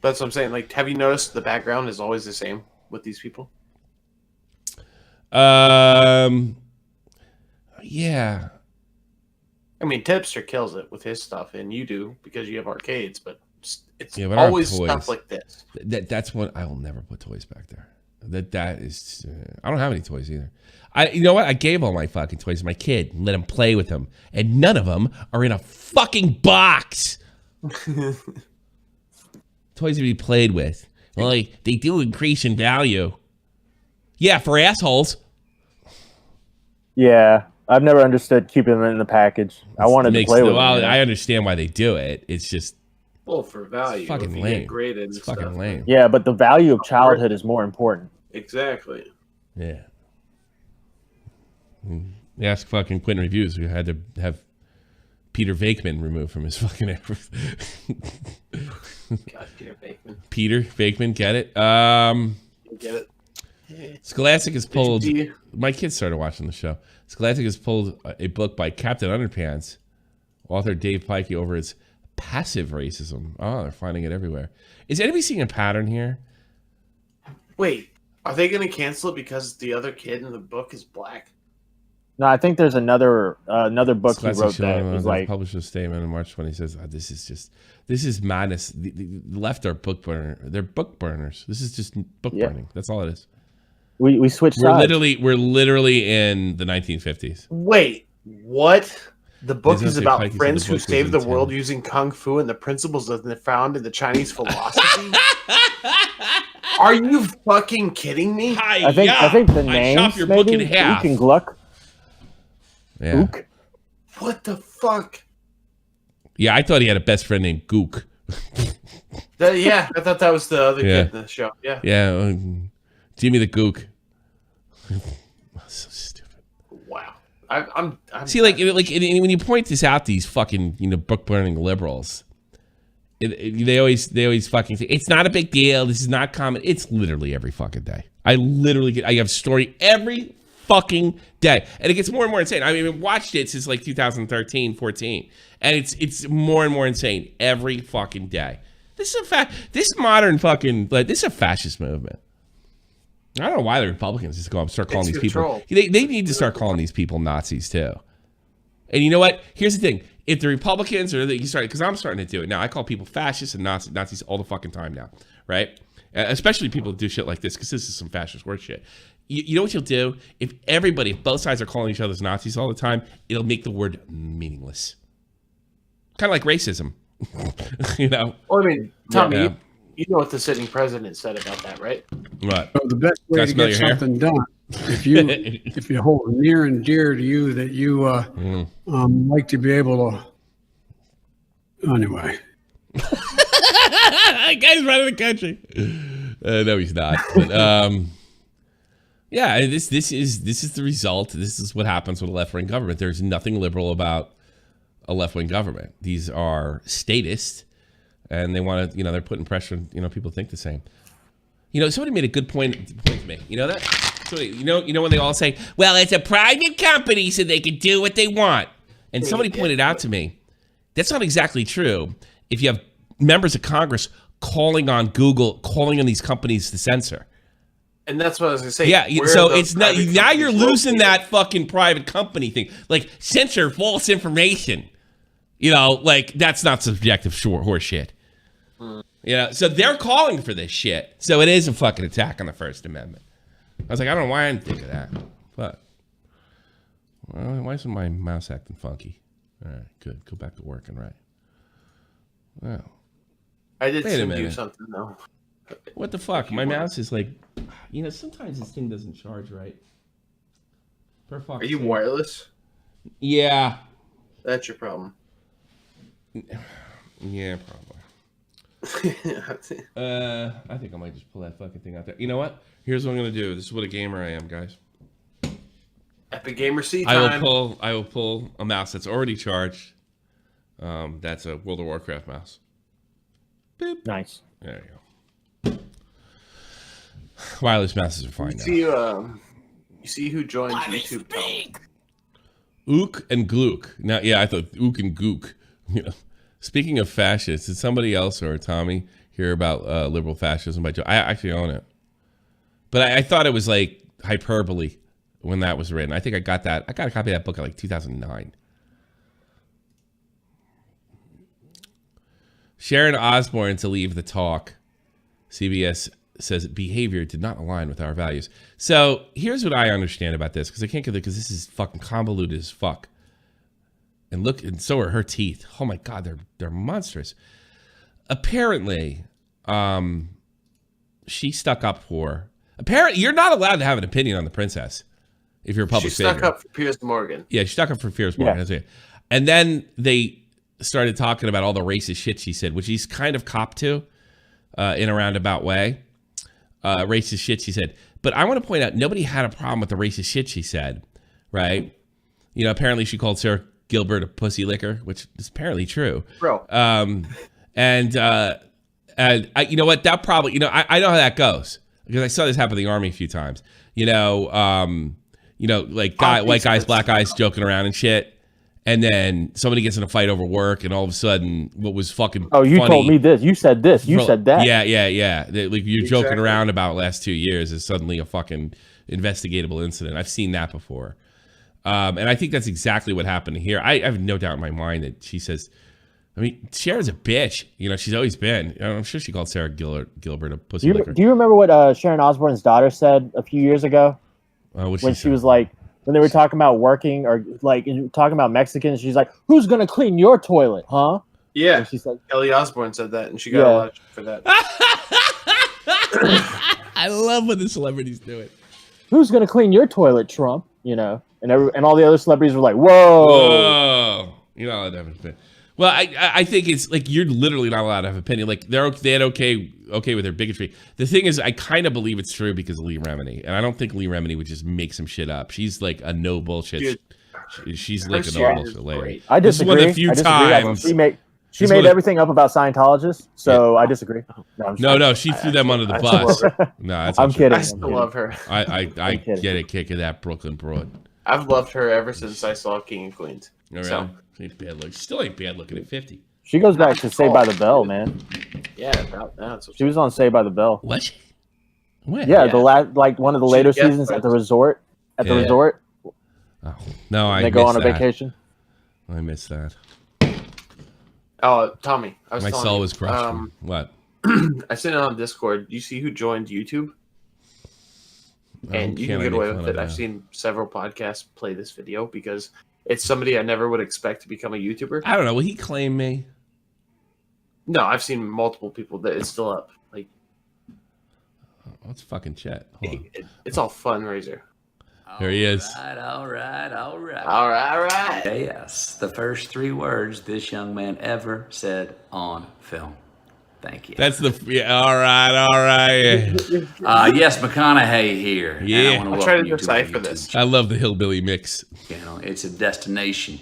That's what I'm saying. Like, have you noticed the background is always the same with these people? Yeah. I mean, Tipster kills it with his stuff, and you do because you have arcades, but it's Yeah, but I don't always have toys. stuff like this. That's what I will never put toys back there. That is. I don't have any toys either. You know what? I gave all my fucking toys to my kid and let him play with them, and none of them are in a fucking box. Toys to be played with. Well, they do increase in value. Yeah, for assholes. Yeah, I've never understood keeping them in the package. I wanted to play with them. Well, I understand why they do it. It's just Well, for value. it's fucking if you lame. get graded and It's fucking stuff. lame. Yeah, but the value of childhood is more important. Exactly. Yeah. Ask fucking Quinton Reviews, who had to have Peter Vakeman removed from his fucking God, Peter Bateman. Peter Vakeman, get it? You get it? Scholastic has pulled. Did you- My kids started watching the show. Scholastic has pulled a book by Captain Underpants, author Dave Pikey, over its passive racism. Oh, they're finding it everywhere. Is anybody seeing a pattern here? Wait, are they going to cancel it because the other kid in the book is black? No, I think there's another book he Scholastic wrote that was like, published a statement in March 20. Says, this is madness. The left are book burner. They're book burners. This is just book burning. That's all it is. we switched sides. We're literally in the 1950s. Wait, what? The book Doesn't is say about Pikey said friends the who book was saved the intended. world using kung fu and the principles that they found in the Chinese philosophy? Are you fucking kidding me? I think the names chop your book maybe in half. Ook and Gluck. Yeah. Ook. What the fuck? Yeah, I thought he had a best friend named Gook. Yeah, I thought that was the other kid in the show. Yeah. Yeah, Jimmy the Gook. So stupid. Wow. I'm See, like when you point this out, these fucking book burning liberals, they always fucking say it's not a big deal. This is not common. It's literally every fucking day. I have a story every fucking day, and it gets more and more insane. I mean, I've watched it since like 2013, 14, and it's more and more insane every fucking day. This is this modern fucking this is a fascist movement. I don't know why the Republicans just go up and start calling these people. They need to start calling these people Nazis too. And you know what? Here's the thing: if the Republicans because I'm starting to do it now. I call people fascists and Nazis all the fucking time now, right? Especially people that do shit like this, because this is some fascist word shit. You know what you'll do? If both sides are calling each other Nazis all the time, it'll make the word meaningless. Kind of like racism, Well, I mean, Tommy, Yeah. you know what the sitting president said about that, right? What? So the best way to get something done, if you hold near and dear to you that you like to be able to. Anyway. That guy's running the country. No, he's not. But, yeah, this is the result. This is what happens with a left-wing government. There's nothing liberal about a left-wing government. These are statist, and they want to, they're putting pressure on, people think the same. Somebody made a good point to me. You know that? When they all say, well, it's a private company, so they can do what they want. And somebody pointed out to me, that's not exactly true. If you have members of Congress calling on Google, calling on these companies to censor. And that's what I was gonna say. Yeah, so it's not now you're losing that fucking private company thing. Like censor false information. You know, like that's not subjective horse shit. You know, so they're calling for this shit. So it is a fucking attack on the First Amendment. I was like, I don't know why I didn't think of that. But why isn't my mouse acting funky? All right, good. Go back to working, right? Wow. I did do something though. What the fuck? My mouse is like, you know, sometimes this thing doesn't charge right. Are you wireless? Yeah. That's your problem. Yeah, probably. I think I might just pull that fucking thing out there. You know what? Here's what I'm gonna do. This is what a gamer I am, guys. Epic Gamer C time. I will pull a mouse that's already charged. That's a World of Warcraft mouse. Boop. Nice. There you go. Wireless mouses are fine now. You see who joined YouTube? Ook and Glook. Now, yeah, I thought Ook and Gook. You know, speaking of fascists, did somebody else or Tommy hear about liberal fascism by Joe? I actually own it, but I thought it was like hyperbole when that was written. I think I got that. I got a copy of that book in like 2009. Sharon Osbourne to leave the talk. CBS says behavior did not align with our values. So here's what I understand about this, because I can't get it, because this is fucking convoluted as fuck. And look, and so are her teeth. Oh my god, they're monstrous. Apparently, she stuck up for. Apparently, you're not allowed to have an opinion on the princess if you're a public figure. She stuck up for Piers Morgan. Yeah, she stuck up for Piers Morgan. Yeah. And then they started talking about all the racist shit she said, which he's kind of copped to in a roundabout way. Racist shit she said. But I want to point out, nobody had a problem with the racist shit she said, right? You know, apparently she called Sarah Gilbert a pussy licker, which is apparently true. Bro. And I, you know what? That probably, you know, I know how that goes, because I saw this happen in the Army a few times. You know, like white guys, black guys joking around and shit. And then somebody gets in a fight over work, and all of a sudden, what was fucking you funny, told me this, you said this, you said that. Yeah. Like you're joking around about last 2 years is suddenly a fucking investigatable incident. I've seen that before. And I think that's exactly what happened here. I have no doubt in my mind that she says, I mean, Sharon's a bitch. You know, she's always been. I'm sure she called Sarah Gilbert a pussy licker. Do you remember what Sharon Osbourne's daughter said a few years ago? When she was like, when they were talking about working or like talking about Mexicans, she's like, "Who's gonna clean your toilet, huh?" Yeah, and she's like, Kelly Osbourne said that, and she got a lot of shit for that. I love when the celebrities do it. Who's gonna clean your toilet, Trump? You know, and all the other celebrities were like, "Whoa!" You know, that happens. Well, I think it's like you're literally not allowed to have an opinion. Like they had okay with their bigotry. The thing is, I kind of believe it's true because of Lee Remini, and I don't think Lee Remini would just make some shit up. She's like a no bullshit. She's like a no bullshit lady. I disagree. This is one of the few times she made everything up about Scientologists, so I disagree. No, she threw them under the bus. No, I'm kidding. I still love her. I get a kick of that Brooklyn broad. I've loved her ever since I saw King and Queens. Oh, really? She ain't bad look. She still ain't bad looking at 50. She goes back to Saved by the Bell, man. Yeah, about that. She was on Saved by the Bell. What? When? Yeah, the one of the later seasons at the resort. At the resort. Oh no, I they go on a vacation. I missed that. Oh, Tommy, my soul was crushed. What? I sent it on Discord. You see who joined YouTube? And you can get away with it. I've seen several podcasts play this video because it's somebody I never would expect to become a YouTuber. I don't know. Will he claim me? No, I've seen multiple people that it's still up. Like, what's fucking Chet? It's all fundraiser. There he is. All right. All right. Yes, the first 3 words this young man ever said on film. Thank you. That's the all right. Yes, McConaughey here. Yeah, I'll try to decipher this. I love the hillbilly mix. You know, it's a destination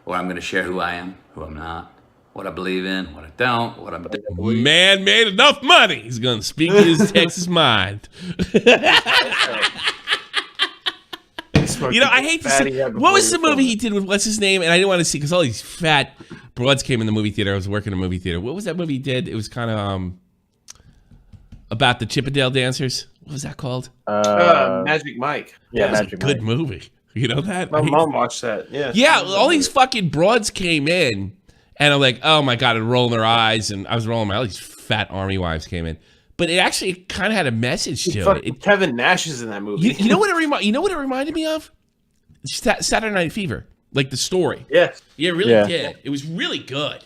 where I'm going to share who I am, who I'm not, what I believe in, what I don't, what I'm doing. Man made enough money. He's going to speak his Texas mind. You know, I hate to say. What was the movie he did with what's his name? And I didn't want to see because all these fat broads came in the movie theater. I was working in a movie theater. What was that movie he did? It was kind of about the Chippendale dancers. What was that called? Magic Mike. Yeah, That was Magic a good Mike. movie. You know that? My mom watched that. Yeah. Yeah, all these fucking broads came in, and I'm like, oh my god, and rolling their eyes, and I was rolling my. All these fat army wives came in, but it actually kind of had a message to it. Kevin Nash is in that movie. You know what it reminded me of? Saturday Night Fever, like the story. Yeah, yeah, it really did. It was really good.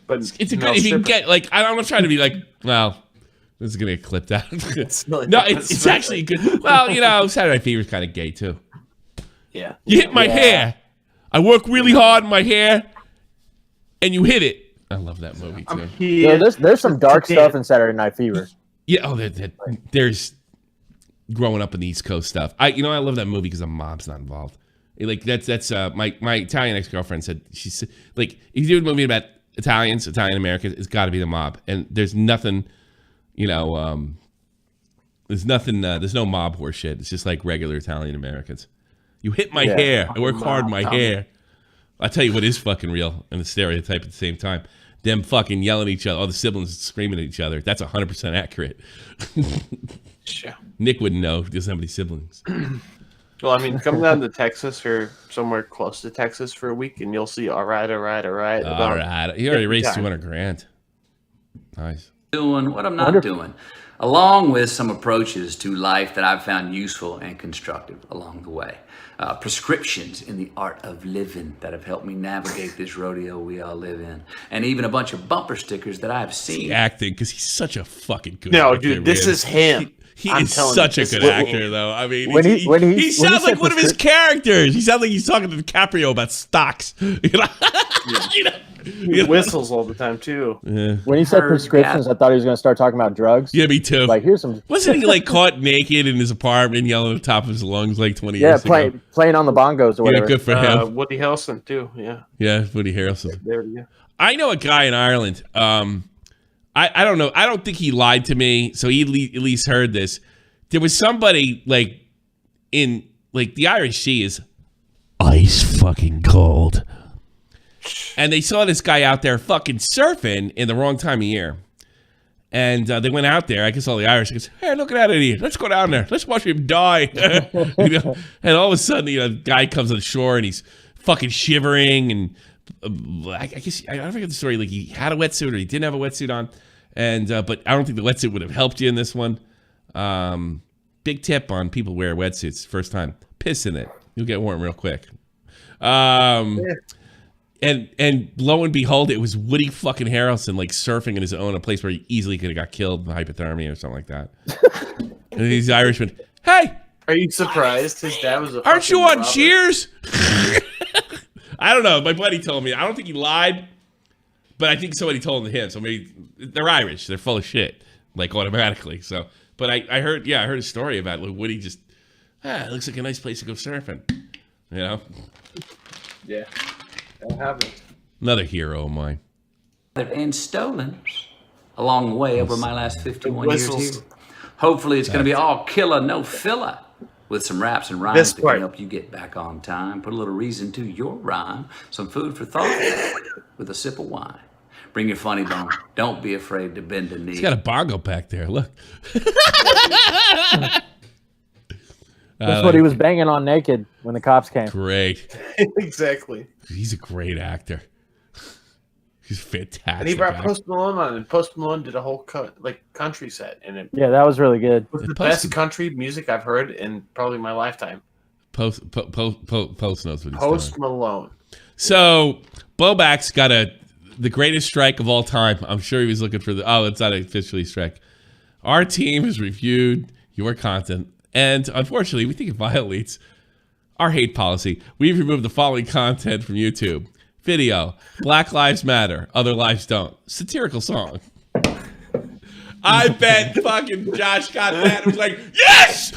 But it's a good. If you can get like, I'm not trying to be like, well, this is gonna get clipped out. It's actually good. Well, you know, Saturday Night Fever is kind of gay too. Yeah. You hit my hair. I work really hard in my hair, and you hit it. I love that movie too. Yeah, there's some dark stuff in Saturday Night Fever. Yeah. Oh, there's growing up in the East Coast stuff. I love that movie because the mob's not involved. Like that's my Italian ex-girlfriend said. She said, like, if you do a movie about Italian Americans, it's got to be the mob. And there's nothing, there's no mob horse shit. It's just like regular Italian Americans. You hit my hair. I work hard in my hair. I'll tell you what is fucking real and the stereotype at the same time. Them fucking yelling at each other, all the siblings screaming at each other. That's 100% accurate. Sure. Nick wouldn't know if he doesn't have any siblings. Well, I mean, come down to Texas or somewhere close to Texas for a week, and you'll see. All right. He already raised $200,000. Nice. Doing what I'm not doing, along with some approaches to life that I've found useful and constructive along the way. Prescriptions in the art of living that have helped me navigate this rodeo we all live in, and even a bunch of bumper stickers that I've seen. Acting, because he's such a fucking good actor. No, dude, this is him. He is such a good actor, though. I mean, he sounds when like one of his characters. He sounds like he's talking to DiCaprio about stocks. He whistles all the time too. Yeah. When he said prescriptions, I thought he was going to start talking about drugs. Yeah, me too. Like, here's some. Wasn't he like caught naked in his apartment, yelling at the top of his lungs like 20 years ago? Playing on the bongos or whatever. Yeah, good for him. Woody Harrelson too. Yeah. Yeah, Woody Harrelson. There we go. I know a guy in Ireland. I don't know. I don't think he lied to me, so he at least heard this. There was somebody like in like the Irish Sea is ice fucking cold. And they saw this guy out there fucking surfing in the wrong time of year. And they went out there. I guess all the Irish goes, hey, look at that idiot. Let's go down there. Let's watch him die. And all of a sudden, the guy comes on the shore and he's fucking shivering. And I guess, I don't forget the story. Like, he had a wetsuit or he didn't have a wetsuit on. And but I don't think the wetsuit would have helped you in this one. Big tip on people wear wetsuits first time. Piss in it. You'll get warm real quick. And lo and behold, it was Woody fucking Harrelson, like surfing in his own, a place where he easily could have got killed by hypothermia or something like that. And these Irishmen, hey! Are you surprised? His dad was a Aren't you on robber. Cheers? I don't know. My buddy told me. I don't think he lied, but I think somebody told him. So maybe they're Irish. They're full of shit, like automatically. So, but I heard a story about like Woody just, it looks like a nice place to go surfing. You know? Yeah. That happens. Another hero of mine. And stolen along the way over my last 51 years here. Hopefully it's going to be all killer, no filler, with some raps and rhymes that can help you get back on time. Put a little reason to your rhyme, some food for thought with a sip of wine. Bring your funny bone. Don't be afraid to bend a knee. He's got a bongo back there. Look. That's what he was banging on naked when the cops came. Great. Exactly. He's a great actor. He's fantastic. And he brought Post Malone on, and Post Malone did a whole country set, and it that was really good. was the best country music I've heard in probably my lifetime. Post knows what he's Post doing. Malone. So Bobak's got the greatest strike of all time. I'm sure he was looking for it's not officially a strike. Our team has reviewed your content, and unfortunately, we think it violates our hate policy. We've removed the following content from YouTube. Video, Black Lives Matter, Other Lives Don't. Satirical song. I bet fucking Josh got that and was like, yes!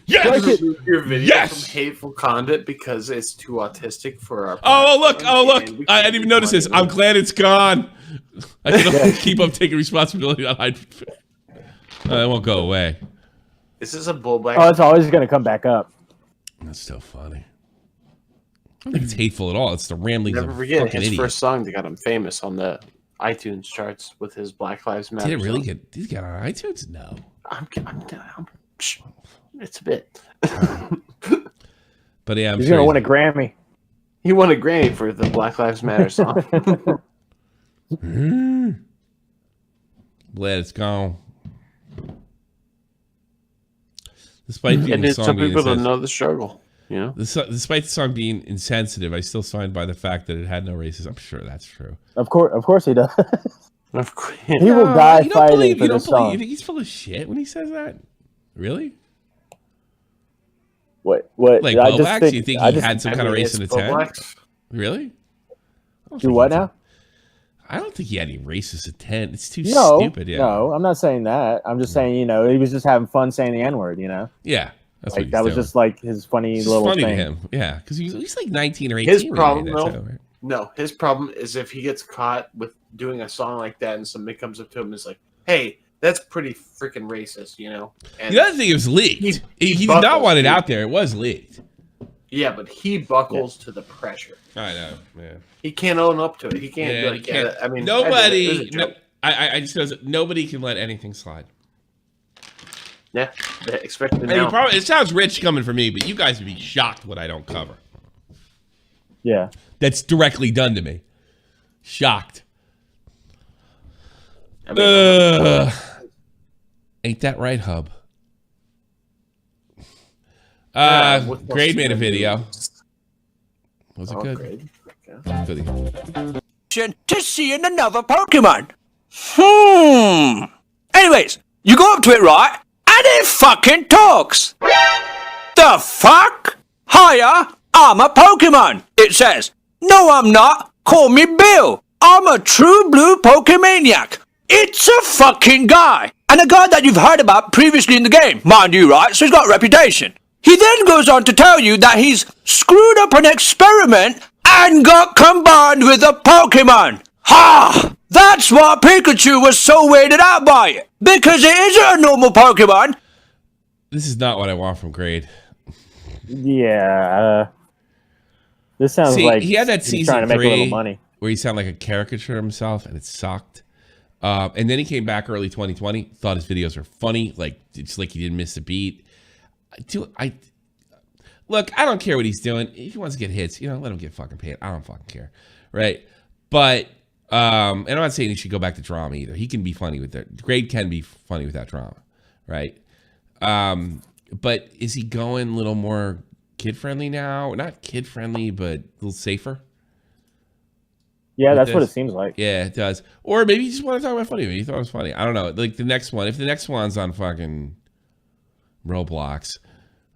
Yes! Your video from hateful content because it's too autistic for our look. I didn't even notice this. I'm glad it's gone. I can keep up taking responsibility on hide. It won't go away. This is a bullback. Oh, it's always going to come back up. That's so funny. I don't think it's hateful at all. It's the ramblings Never of forget fucking his idiot. first song that got him famous on the iTunes charts with his Black Lives Matter. Did it really get on iTunes? No. it's a bit. But yeah, he's gonna win a Grammy. He won a Grammy for the Black Lives Matter song. Glad it's gone. Despite being some people don't know the struggle. You know, despite the song being insensitive, I still stand by the fact that it had no racism. I'm sure that's true. Of course, he does. Of course, he will die fighting for the song. You think he's full of shit when he says that? Really? What? Like Bobax? You think he had some kind of racist intent? Really? Do what now? I don't think he had any racist intent. It's too stupid. Yeah. No, I'm not saying that. I'm just saying, he was just having fun saying the N-word, Yeah. That's like, that was just like his funny little funny thing. To him. Yeah, because he's like 19 or 18. His problem, his problem is if he gets caught with doing a song like that and somebody comes up to him and is like, hey, that's pretty freaking racist, And the other thing, it was leaked. He did not want it out there. It was leaked. Yeah, but he buckles to the pressure. I know, man. He can't own up to it. He can't be like, yeah, I mean, nobody. I just know that nobody can let anything slide. Yeah, especially now. It sounds rich coming from me, but you guys would be shocked what I don't cover. Yeah, that's directly done to me. Shocked. Ain't that right, Hub? Grade made a video. Was it good? Grade. To seeing another Pokemon. Anyways, you go up to it, right? And it fucking talks. The fuck? Hiya, I'm a Pokemon. It says, no, I'm not. Call me Bill. I'm a true blue Pokemaniac. It's a fucking guy. And a guy that you've heard about previously in the game, mind you, right? So he's got a reputation. He then goes on to tell you that he's screwed up an experiment and got combined with a Pokemon. Ha! That's why Pikachu was so weirded out by it. Because it isn't a normal Pokemon. This is not what I want from Grade. Yeah. This sounds like he had that season trying to make a little money. Where he sounded like a caricature of himself, and it sucked. And then he came back early 2020, thought his videos were funny, like it's like he didn't miss a beat. Look, I don't care what he's doing. If he wants to get hits, let him get fucking paid. I don't fucking care, right? But and I'm not saying he should go back to drama either. He can be funny with that. Grade can be funny with that drama, right? But is he going a little more kid friendly now? Not kid friendly, but a little safer. Yeah, that's what it seems like. Yeah, it does. Or maybe you just want to talk about funny. Maybe you thought it was funny. I don't know. Like the next one, if the next one's on fucking Roblox,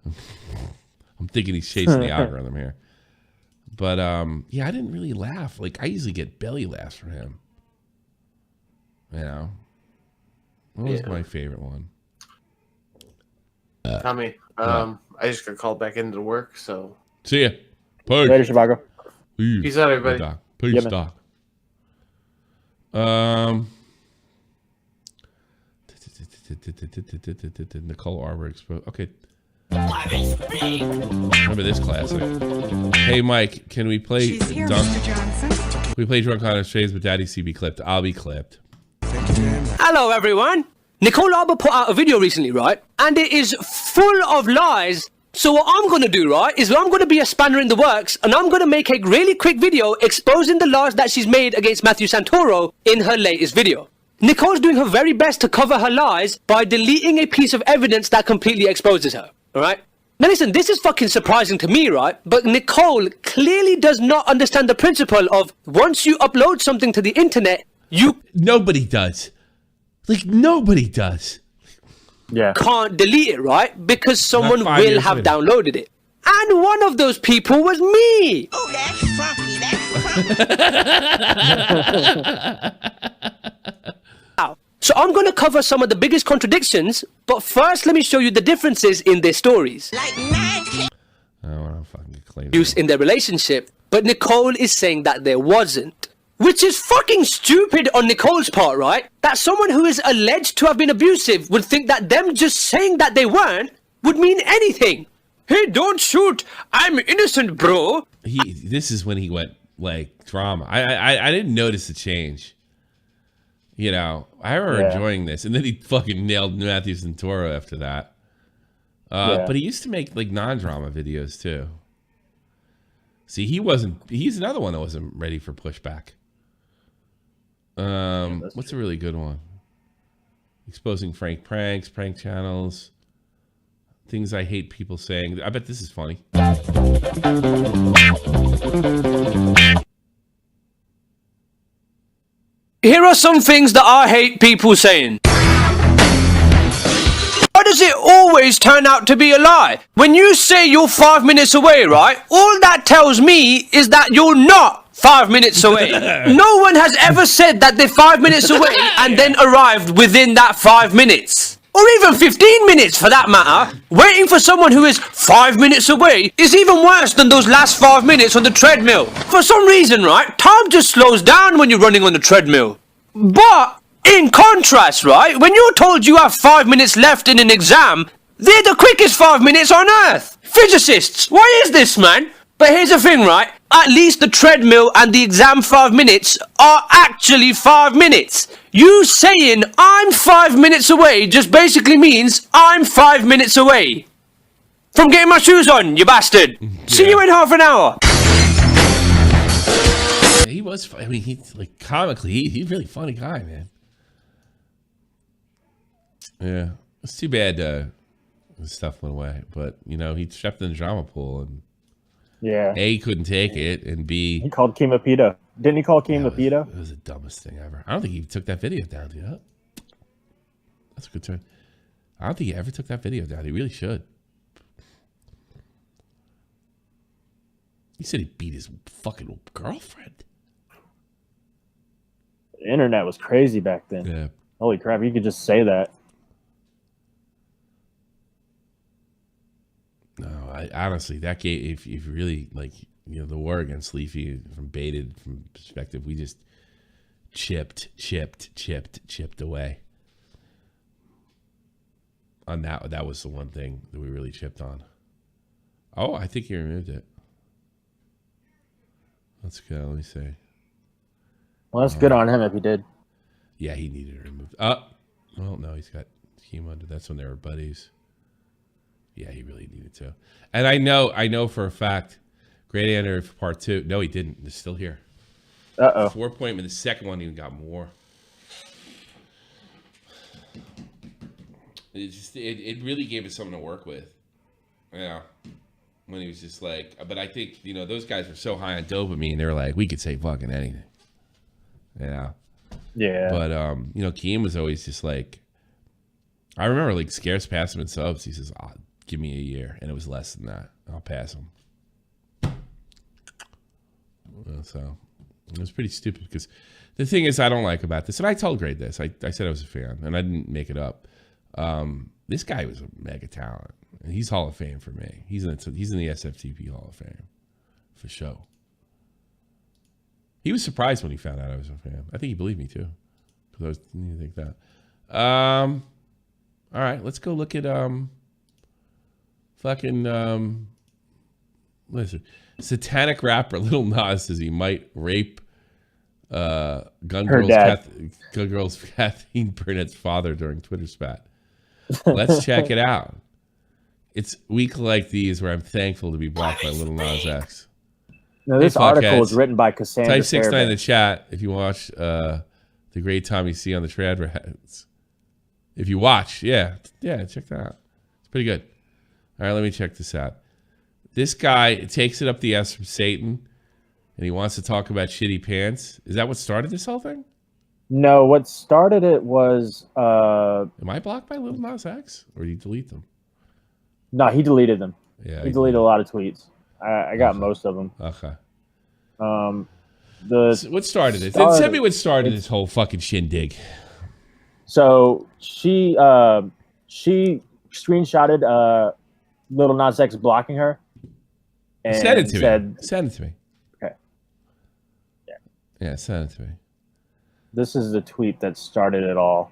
I'm thinking he's chasing the algorithm here. But yeah, I didn't really laugh. Like I usually get belly laughs from him. What was my favorite one? Tommy, I just got called back into work, so see ya. Peace. Later, Chicago. Peace out, everybody. Peace, Doc. Nicole Arbor exposed. Okay. Remember this classic? Hey, Mike, can we play Can we play Drunk on His Shades with Daddy C be clipped? I'll be clipped. Hello, everyone. Nicole Arbor put out a video recently, right? And it is full of lies. So what I'm going to do, right, is I'm going to be a spanner in the works, and I'm going to make a really quick video exposing the lies that she's made against Matthew Santoro in her latest video. Nicole's doing her very best to cover her lies by deleting a piece of evidence that completely exposes her, all right? Now listen, this is fucking surprising to me, right? But Nicole clearly does not understand the principle of once you upload something to the internet, Nobody does. Like, nobody does. Yeah. Can't delete it, right? Because someone will have downloaded it. And one of those people was me. Oh, that's funky. So I'm going to cover some of the biggest contradictions, but first let me show you the differences in their stories. Like use in their relationship, but Nicole is saying that there wasn't. Which is fucking stupid on Nicole's part, right? That someone who is alleged to have been abusive would think that them just saying that they weren't would mean anything. Hey, don't shoot. I'm innocent, bro. This is when he went, like, drama. I didn't notice the change. You know, I remember enjoying this, and then he fucking nailed Matthew Santoro after that. But he used to make like non-drama videos too. See, he's another one that wasn't ready for pushback. What's a really good one? Exposing Frank pranks, prank channels, things I hate people saying. I bet this is funny. Here are some things that I hate people saying. Why does it always turn out to be a lie? When you say you're 5 minutes away, right? All that tells me is that you're not 5 minutes away. No one has ever said that they're 5 minutes away and then arrived within that 5 minutes. Or even 15 minutes for that matter. Waiting for someone who is 5 minutes away is even worse than those last 5 minutes on the treadmill. For some reason, right, time just slows down when you're running on the treadmill. But in contrast, right, when you're told you have 5 minutes left in an exam, they're the quickest 5 minutes on earth. Physicists, why is this, man? But here's the thing, right? At least the treadmill and the exam 5 minutes are actually 5 minutes. You saying I'm 5 minutes away just basically means I'm 5 minutes away from getting my shoes on, you bastard. See you in half an hour. Yeah, he was, I mean, he's like comically, he's a really funny guy, man. Yeah, it's too bad his stuff went away, but you know, he stepped in the drama pool and A, couldn't take it, and B, he called Keem a pedo. Didn't he call Keem a pedo? It was the dumbest thing ever. I don't think he took that video down, dude. That's a good turn. I don't think he ever took that video down. He really should. He said he beat his fucking girlfriend. The internet was crazy back then. Yeah. Holy crap, you could just say that. No, I honestly, that game, if you really, like, you know, the war against Leafy from Baited from perspective, we just chipped away. On that was the one thing that we really chipped on. Oh, I think he removed it. Let's go. Let me see. Well, that's good on him if he did. Yeah, he needed it removed. Well, no, he's got Keem under. That's when they were buddies. Yeah, he really needed to. And I know for a fact, GradeAUnderA for part 2. No, he didn't. It's still here. 4 point, but the second one even got more. It really gave us something to work with. Yeah. When he was just like, but I think, you know, those guys were so high on dopamine, they were like, we could say fucking anything. Yeah. Yeah. But, you know, Keem was always just like, I remember like Scarce passed him in subs. He says, give me a year. And it was less than that. I'll pass him. So it was pretty stupid because the thing is I don't like about this, and I told Grade this. I said I was a fan, and I didn't make it up. This guy was a mega talent. And he's Hall of Fame for me. He's in the SFTP Hall of Fame for sure. He was surprised when he found out I was a fan. I think he believed me too, because I didn't think that. All right, let's go look at listen. Satanic rapper Lil Nas says he might rape Gun Girl's Kathleen Burnett's father during Twitter spat. Let's check it out. It's weeks like these where I'm thankful to be blocked by Lil Nas X. No, this article was written by Cassandra. Type 69 in the chat if you watch the great time you see on the trad rats. If you watch, yeah, check that out. It's pretty good. All right, let me check this out. This guy takes it up the S from Satan, and he wants to talk about shitty pants. Is that what started this whole thing? No, what started it was... Am I blocked by Lil Nas X? Or did you delete them? No, he deleted them. Yeah, he deleted a lot of tweets. I got most of them. Okay. What started it? Tell me what started this whole fucking shindig. So she screenshotted Lil Nas X blocking her. And send it to me. Send it to me. Okay. Yeah, send it to me. This is the tweet that started it all.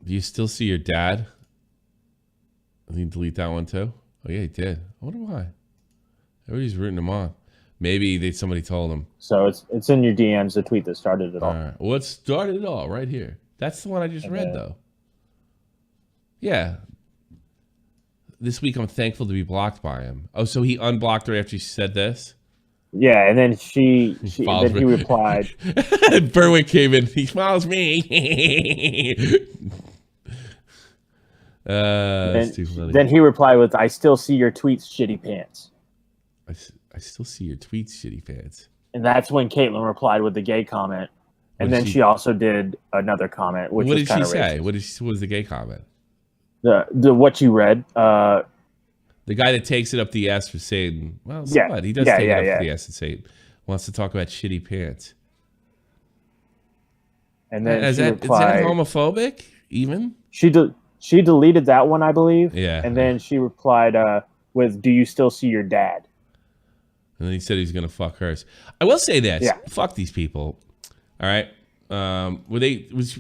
Do you still see your dad? Did he delete that one too? Oh yeah, he did. I wonder why. Everybody's rooting him on. Maybe somebody told him. So it's in your DMs, the tweet that started it all. All right. What started it all right here? That's the one I just read, though. Yeah. This week, I'm thankful to be blocked by him. Oh, so he unblocked her after she said this? Yeah, and then he replied. Berwick came in. He follows me. That's too funny. Then he replied with, "I still see your tweets, shitty pants." I still see your tweets, shitty pants. And that's when Kaitlin replied with the gay comment. And then she also did another comment, which what was kind of racist. racist. What was the gay comment? The what you read. The guy that takes it up the ass for saying, well, so what? He does take it up the ass and say, wants to talk about shitty pants. And then is that homophobic even? She deleted that one, I believe. Yeah. And then she replied with, "Do you still see your dad?" And then he said he's gonna fuck hers. I will say this: fuck these people. All right. Was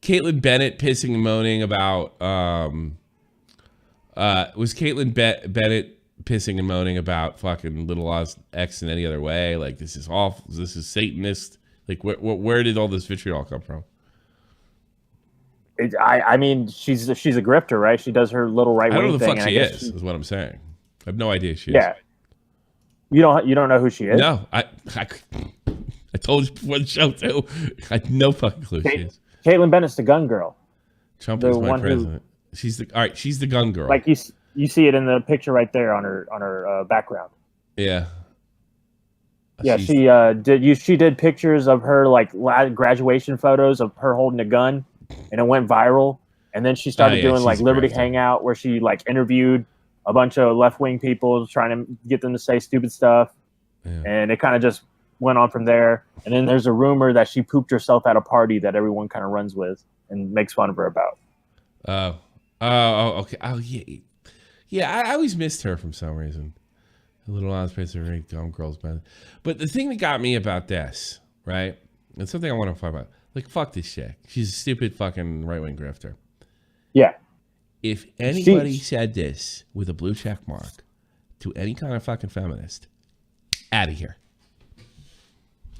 Kaitlin Bennett pissing and moaning about? Was Kaitlin Bennett pissing and moaning about fucking Lil Nas X in any other way? Like, this is awful. This is Satanist. Like, where did all this vitriol come from? I mean, she's a grifter, right? She does her little right wing thing. I don't know who the fuck she is what I'm saying. I have no idea who she is. Yeah. You don't know who she is? No, I told you before the show too. I had no fucking clue who she is. Kaitlin Bennett's the gun girl. Trump is my president. She's the gun girl. Like you see it in the picture right there on her background. Yeah. Yeah, she did pictures of her like graduation photos of her holding a gun, and it went viral. And then she started doing like Liberty Hangout, where she like interviewed a bunch of left-wing people trying to get them to say stupid stuff. Yeah. And it kind of just went on from there. And then there's a rumor that she pooped herself at a party that everyone kind of runs with and makes fun of her about. Okay. Oh, yeah. Yeah, I always missed her for some reason. A little honest place are very dumb girls, man. But the thing that got me about this, right? It's something I want to talk about. Like, fuck this shit. She's a stupid fucking right-wing grifter. Yeah. If anybody said this with a blue check mark to any kind of fucking feminist, out of here.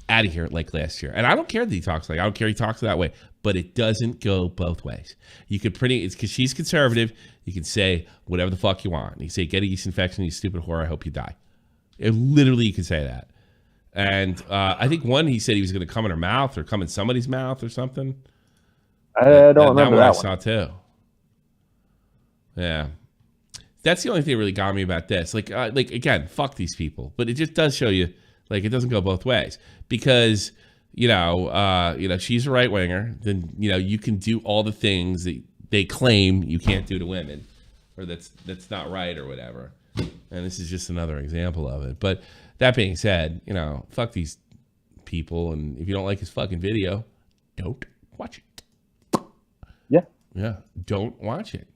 Out of here like last year. And I don't care that he talks like, I don't care he talks that way, but it doesn't go both ways. You could it's because she's conservative. You can say whatever the fuck you want. You can say, get a yeast infection, you stupid whore, I hope you die. Literally, you can say that. And I think he said he was going to come in her mouth or come in somebody's mouth or something. I don't remember that one. I saw too. Yeah. That's the only thing that really got me about this. Like again, fuck these people. But it just does show you, like, it doesn't go both ways. Because, she's a right winger. Then, you can do all the things that they claim you can't do to women, or that's not right or whatever. And this is just another example of it. But that being said, fuck these people. And if you don't like his fucking video, don't watch it. Yeah. Yeah. Don't watch it.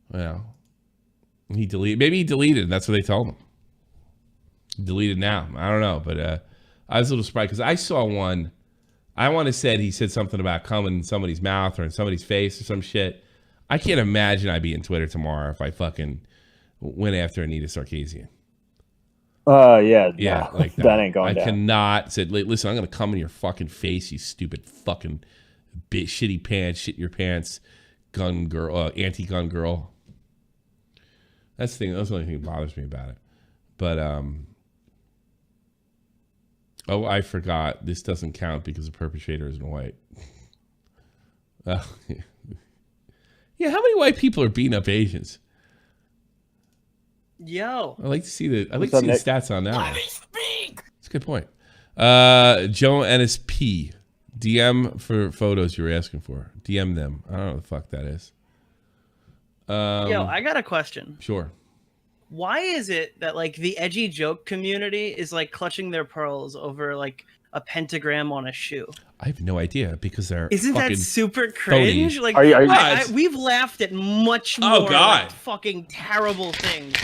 Well, maybe he deleted it. That's what they told him. Deleted now. I don't know. But I was a little surprised because I saw one. I want to say he said something about coming in somebody's mouth or in somebody's face or some shit. I can't imagine I'd be in Twitter tomorrow if I fucking went after Anita Sarkeesian. Yeah. Yeah, no, like that ain't going down. I cannot say, listen, I'm going to come in your fucking face, you stupid fucking shitty pants, shit your pants, gun girl, anti-gun girl. That's the thing. That's the only thing that bothers me about it. But, oh, I forgot. This doesn't count because the perpetrator isn't white. Yeah, how many white people are beating up Asians? Yo. I like to see the stats on that one. That's a good point. Joe NSP. DM for photos you were asking for. DM them. I don't know what the fuck that is. Yo, I got a question. Sure. Why is it that like the edgy joke community is like clutching their pearls over like a pentagram on a shoe? I have no idea because they're Isn't that super cringe? Phony. Like we've laughed at much more God. fucking terrible things.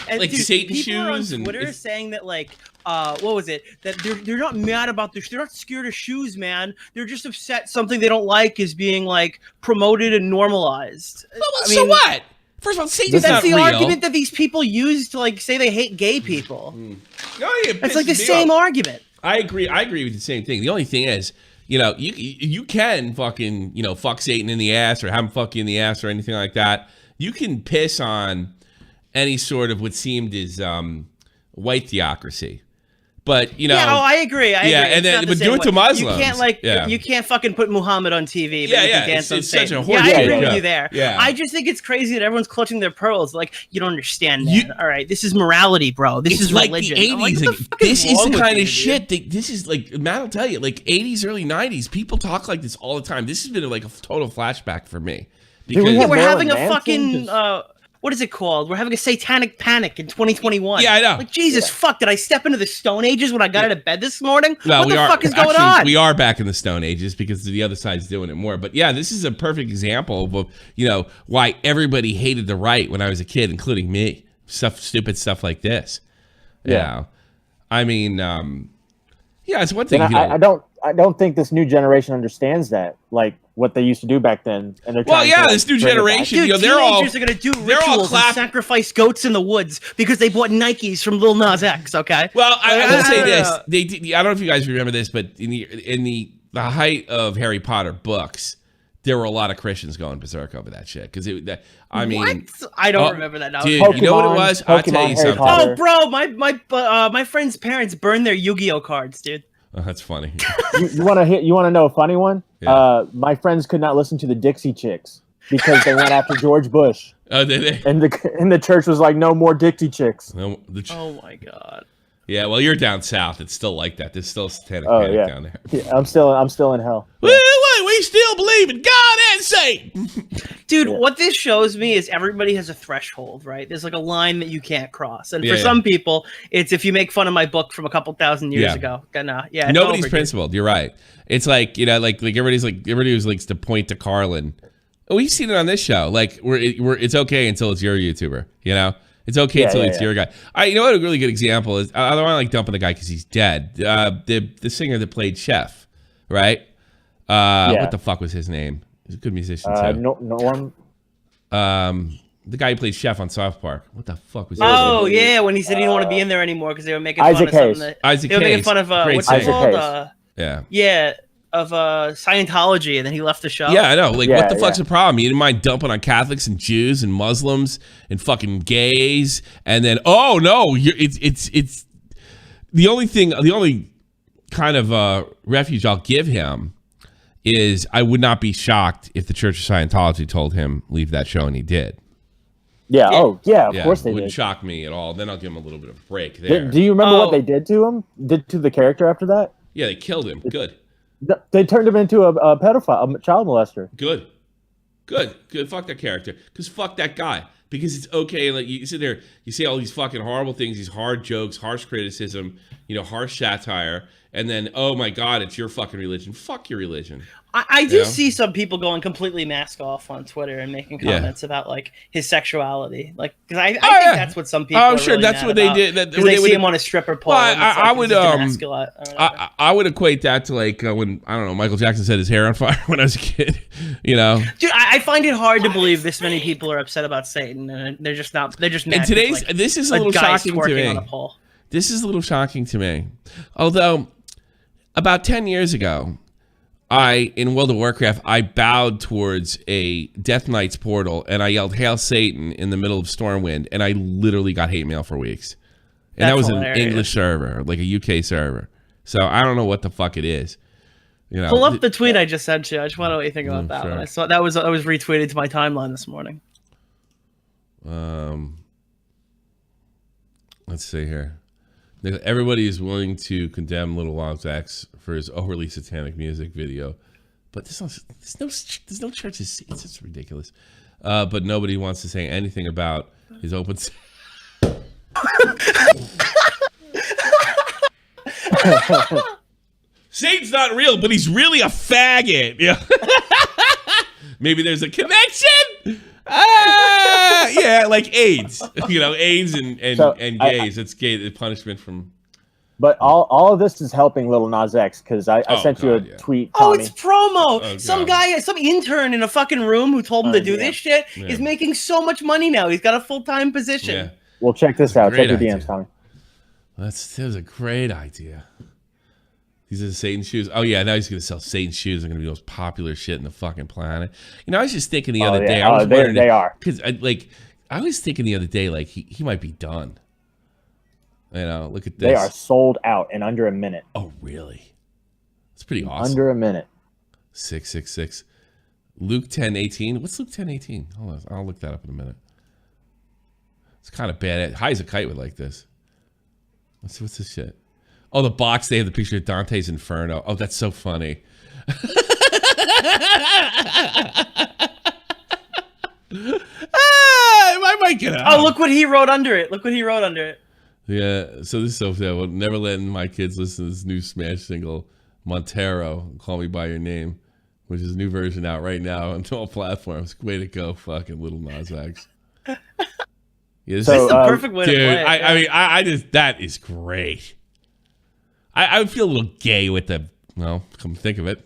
And like Satan people are on shoes Twitter saying that like what was it? That they're not mad about this. They're not scared of shoes, man. They're just upset something they don't like is being like promoted and normalized. Well, so what? First of all, Satan's that's the real. argument that these people use to like say they hate gay people. Oh, yeah, it's like the same argument. I agree with the same thing. The only thing is, you know, you can fucking, you know, fuck Satan in the ass or have him fuck you in the ass or anything like that. You can piss on any sort of what seemed as white theocracy. But, you know, yeah, I agree. I agree. And then but do it to Muslims. You can't you can't fucking put Muhammad on TV. But It's such a horse I shit. agree with you there. Yeah. I just think it's crazy that everyone's clutching their pearls. Like, you don't understand, man. All right, this is morality, bro. This is like religion. the 80s. Like, this is the kind of shit that this is like. Matt will tell you, like 80s, early 90s, people talk like this all the time. This has been like a total flashback for me. Because we're having a fucking. What is it called? We're having a satanic panic in 2021. Yeah, I know. Like, Jesus, fuck, did I step into the Stone Ages when I got out of bed this morning? No, what the fuck is going on? We are back in the Stone Ages because the other side's doing it more. But yeah, this is a perfect example of, you know, why everybody hated the right when I was a kid, including me. Stupid stuff like this. Yeah. You know? I mean, it's one thing. I don't think this new generation understands that, like what they used to do back then. And they're trying to, this new generation, dude, you know, they're teenagers are gonna do rituals and sacrifice goats in the woods because they bought Nikes from Lil Nas X. Okay. Well, I will say this: I don't know if you guys remember this, but in the height of Harry Potter books, there were a lot of Christians going berserk over that shit because I mean, what? I don't remember that now. Dude, you know what it was? I'll tell you something. Oh, bro, my friend's parents burned their Yu-Gi-Oh cards, dude. Oh, that's funny. You want to know a funny one? Yeah. My friends could not listen to the Dixie Chicks because they went after George Bush. Oh, did they? And the church was like, no more Dixie Chicks. No, oh my God. Yeah, well, you're down south. It's still like that. There's still satanic panic down there. Yeah, I'm still in hell. Yeah. We still believe in God and Satan. Dude, what this shows me is everybody has a threshold, right? There's like a line that you can't cross. And for some people, it's if you make fun of my book from a couple thousand years ago. Nobody's principled. You're right. It's like, you know, like everybody who likes to point to Carlin. Oh, we've seen it on this show. Like it's okay until it's your YouTuber, you know? It's okay until it's your guy. You know what a really good example is? I don't want to like dumping the guy because he's dead. The singer that played Chef, right? What the fuck was his name? He's a good musician too. Norm. The guy who played Chef on South Park. What the fuck was his name? Oh yeah, when he said he didn't want to be in there anymore because they were making fun of something. They were making fun of what's it called? Of Scientology, and then he left the show. Yeah, I know. Like, what the fuck's the problem? You didn't mind dumping on Catholics and Jews and Muslims and fucking gays, and then it's the only kind of refuge I'll give him is I would not be shocked if the Church of Scientology told him leave that show, and he did. Yeah. Oh, yeah. Of course they did. Wouldn't shock me at all. Then I'll give him a little bit of a break there. Do you remember what they did to him? Did to the character after that? Yeah, they killed him. Good. They turned him into a pedophile, a child molester. Good. Fuck that character. Because fuck that guy. Because it's okay. Like you sit there, you say all these fucking horrible things, these hard jokes, harsh criticism, you know, harsh satire, and then oh my God, it's your fucking religion. Fuck your religion. I do see some people going completely mask off on Twitter and making comments about like his sexuality, like because I think that's what some people. Oh, sure, that's what they did. Because they see him on a stripper pole. Well, I would equate that to like when I don't know Michael Jackson set his hair on fire when I was a kid. You know, dude, I find it hard to believe this many people are upset about Satan, and they're just not. They're just. And today's this is a little shocking to me. This is a little shocking to me, although about 10 years ago. In World of Warcraft, I bowed towards a Death Knight's portal and I yelled, "Hail Satan" in the middle of Stormwind, and I literally got hate mail for weeks. And that was hilarious. An English server, like a UK server. So I don't know what the fuck it is. You know, pull up the tweet I just sent you. I just want to know what you think about that one. I saw that was retweeted to my timeline this morning. Let's see here. Everybody is willing to condemn Lil Nas X for his overly satanic music video, but there's no church's seats. It's ridiculous. But nobody wants to say anything about his open. Satan's not real, but he's really a faggot. Yeah. Maybe there's a connection. Yeah, like AIDS. You know, AIDS and gays. It's gay. The punishment from. But all of this is helping Lil Nas X because I sent you a tweet. Tommy. Oh, it's promo. Some guy, some intern in a fucking room who told him to do this shit is making so much money now. He's got a full-time position. Yeah. Well, check this out. Check your DMs, Tommy. That was a great idea. These are the Satan shoes. Oh yeah, now he's gonna sell Satan shoes. They're gonna be the most popular shit in the fucking planet. You know, I was just thinking the other day. I was wondering they are because I was thinking the other day like he might be done. You know, look at this. They are sold out in under a minute. Oh really? It's pretty awesome. Under a minute. 666. Luke 10:18. What's Luke 10:18? Hold on, I'll look that up in a minute. It's kind of bad. High as a kite would like this. Let's see what's this shit. Oh, the box. They have the picture of Dante's Inferno. Oh, that's so funny. I might get out. Oh, look what he wrote under it. Look what he wrote under it. Yeah. So this is so sad. Well, never letting my kids listen to this new Smash single, Montero, Call Me By Your Name, which is a new version out right now on all platforms. Way to go, fucking Lil Nas X. Yeah, this is the perfect way to play it. I mean, I just, that is great. I would feel a little gay with the, well, come think of it,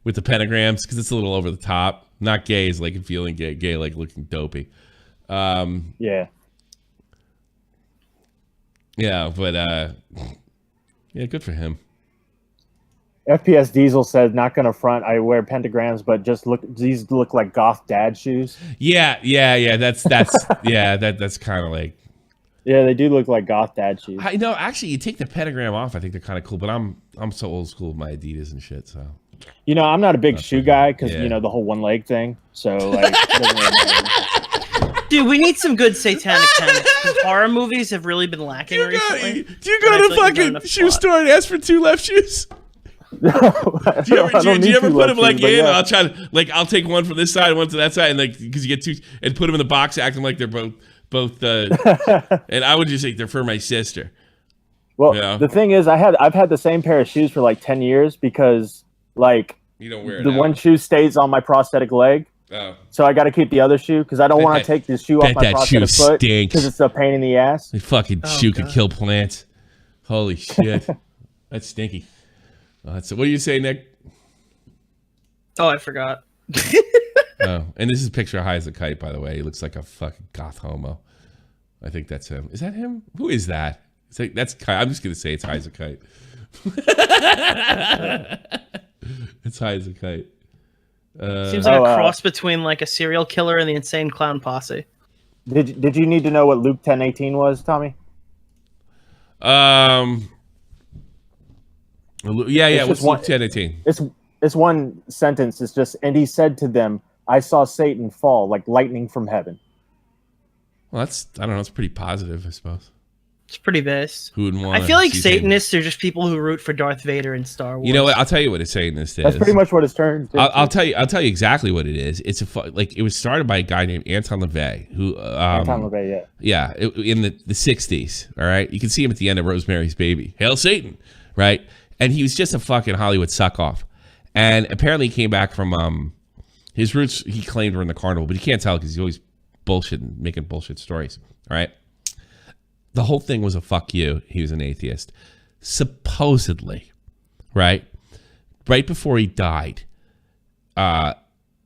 with the pentagrams, because it's a little over the top. Not gay as like feeling gay, gay like looking dopey. Yeah. Yeah, but yeah, good for him. FPS Diesel said, "Not gonna front. I wear pentagrams, but these look like goth dad shoes." Yeah. That's yeah. That's kind of like. Yeah, they do look like goth dad shoes. I know. Actually, you take the pentagram off. I think they're kind of cool. But I'm so old school with my Adidas and shit. So. You know, I'm not a big shoe guy because you know the whole one leg thing. So like. Dude, we need some good satanic tenants. Horror movies have really been lacking recently. Do you go to fucking shoe store and ask for 2 left shoes? No, do you ever put them like in? Yeah. I'll try to I'll take one from this side, one to that side, and like because you get 2 and put them in the box, acting like they're both. And I would just say they're for my sister. Well, you know? The thing is, I've had the same pair of shoes for like 10 years because like you don't wear it the one shoe stays on my prosthetic leg. Oh. So I got to keep the other shoe because I don't want to take this shoe off my prosthetic foot because it's a pain in the ass. The fucking shoe could kill plants. Holy shit, that's stinky. What do you say, Nick? Oh, I forgot. Oh, and this is a picture of High as a Kite, by the way. He looks like a fucking goth homo. I think that's him. Is that him? Who is that? That's Kite. I'm just gonna say it's High as a Kite. It's High as a Kite. Seems like a cross between like a serial killer and the Insane Clown Posse. Did you need to know what Luke 10:18 was, Tommy? Yeah. What's Luke 10:18? It's one sentence. It's just, and he said to them, "I saw Satan fall like lightning from heaven." Well, I don't know. It's pretty positive, I suppose. It's pretty base. Who wouldn't want? I feel like Satanists are just people who root for Darth Vader in Star Wars. You know what? I'll tell you what a Satanist is. That's pretty much what it's turned. I'll tell you exactly what it is. It's it was started by a guy named Anton LaVey, who Anton LaVey, yeah, in the 60s. All right, you can see him at the end of Rosemary's Baby. Hail Satan, right? And he was just a fucking Hollywood suck off. And apparently he came back from his roots. He claimed were in the carnival, but you can't tell because he's always bullshitting, making bullshit stories. All right. The whole thing was a fuck you. He was an atheist. Supposedly, right before he died, I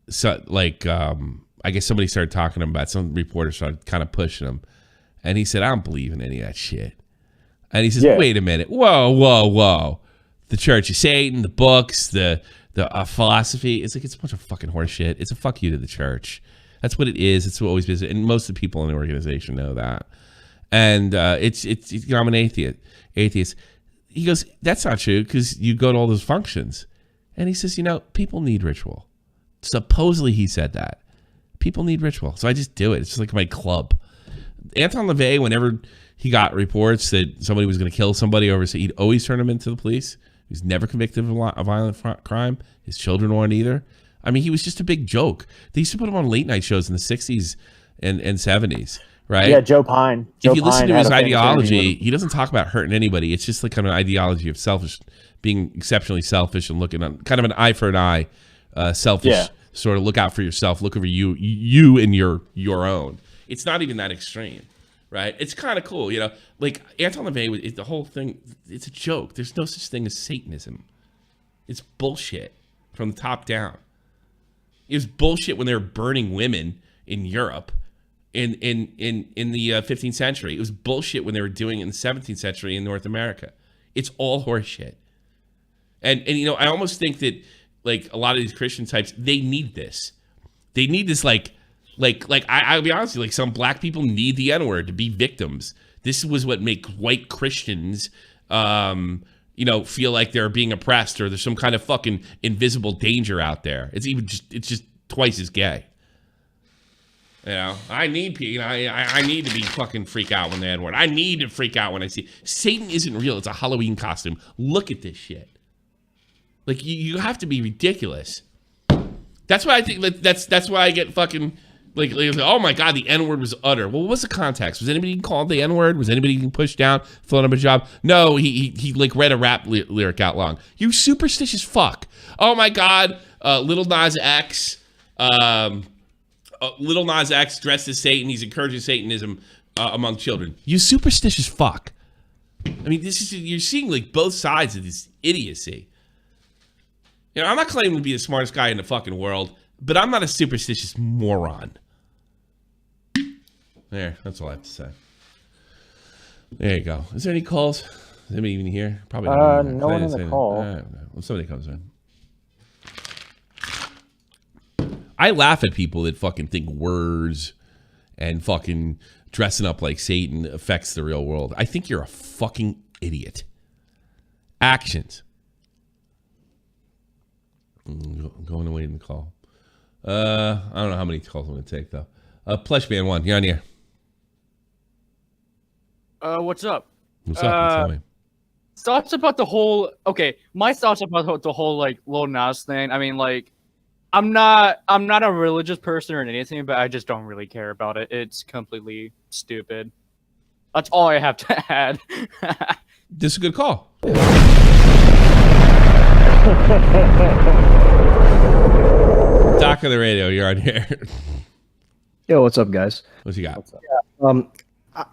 guess somebody started talking to him about it. Some reporter started kind of pushing him. And he said, "I don't believe in any of that shit." And he says, "Wait a minute. Whoa. The Church of Satan, the books, the philosophy. It's a bunch of fucking horse shit. It's a fuck you to the church. That's what it is. It's what always been. And most of the people in the organization know that. And it's I'm an atheist. He goes, "That's not true because you go to all those functions." And he says, people need ritual. Supposedly he said that. People need ritual. So I just do it. It's just like my club. Anton LaVey, whenever he got reports that somebody was going to kill somebody he'd always turn them into the police. He was never convicted of a violent crime. His children weren't either. I mean, he was just a big joke. They used to put him on late night shows in the 60s and 70s. Right? Yeah, Joe Pine. If you listen to his ideology, he doesn't talk about hurting anybody. It's just like kind of an ideology of being exceptionally selfish and looking on kind of an eye for an eye, selfish sort of look out for yourself, look over you and your own. It's not even that extreme, right? It's kind of cool, Like Anton LaVey, the whole thing, it's a joke. There's no such thing as Satanism. It's bullshit from the top down. It was bullshit when they were burning women in Europe. In the 15th century. It was bullshit when they were doing it in the 17th century in North America. It's all horseshit. And you know, I almost think that like a lot of these Christian types, they need this. They need this like I'll be honest with you, like some black people need the N-word to be victims. This was what make white Christians you know, feel like they're being oppressed or there's some kind of fucking invisible danger out there. It's just twice as gay. You know, I need to be fucking freak out when the N-word. I need to freak out when I see Satan isn't real. It's a Halloween costume. Look at this shit. Like you have to be ridiculous. That's why I think that's why I get fucking like oh my god, the N-word was utter. Well, what was the context? Was anybody called the N-word? Was anybody getting pushed down, thrown up a job? No, he like read a rap lyric out loud. You superstitious fuck. Oh my god, Lil Nas X. Lil Nas X dressed as Satan. He's encouraging Satanism among children. You superstitious fuck. I mean, you're seeing like both sides of this idiocy. You know, I'm not claiming to be the smartest guy in the fucking world, but I'm not a superstitious moron. There, that's all I have to say. There you go. Is there any calls? Is anybody even here? Probably not. No one in the call. Well, somebody comes in. I laugh at people that fucking think words and fucking dressing up like Satan affects the real world. I think you're a fucking idiot. Actions. I'm going away in the call. I don't know how many calls I'm going to take, though. Plush Man 1, you're on here. What's up? What's up? Tell me. Thoughts about the whole... Okay, my thoughts about the whole, like, Lil Nas thing. I mean, like, I'm not a religious person or anything, but I just don't really care about it. It's completely stupid. That's all I have to add. This is a good call. Doc of the radio, you're on here. Yo, what's up, guys? What you got?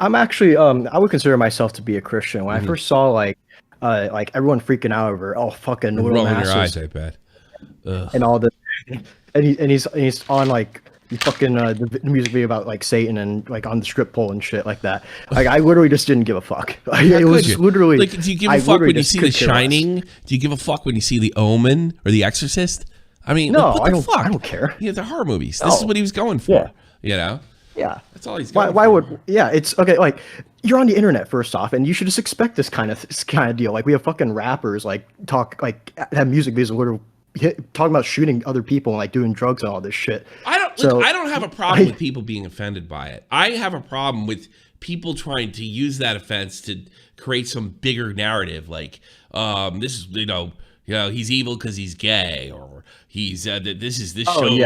I'm actually I would consider myself to be a Christian. When I first saw like everyone freaking out over fucking Lil Nas your eyes, I bet. And all this, and he's on like fucking the music video about like Satan and like on the strip pole and shit like that. Like I literally just didn't give a fuck. It was literally like, do you give a fuck when you see The Shining? Do you give a fuck when you see The Omen or The Exorcist? I mean, no, like, what the fuck? I don't care. Yeah, they're horror movies. This is what he was going for. Yeah. You know? Yeah. That's all he's going why for. would it's okay, like you're on the internet first off, and you should just expect this kind of deal. Like we have fucking rappers like have music videos where talking about shooting other people and like doing drugs and all this shit. I don't have a problem with people being offended by it. I have a problem with people trying to use that offense to create some bigger narrative, like this is he's evil because he's gay, or he's this shows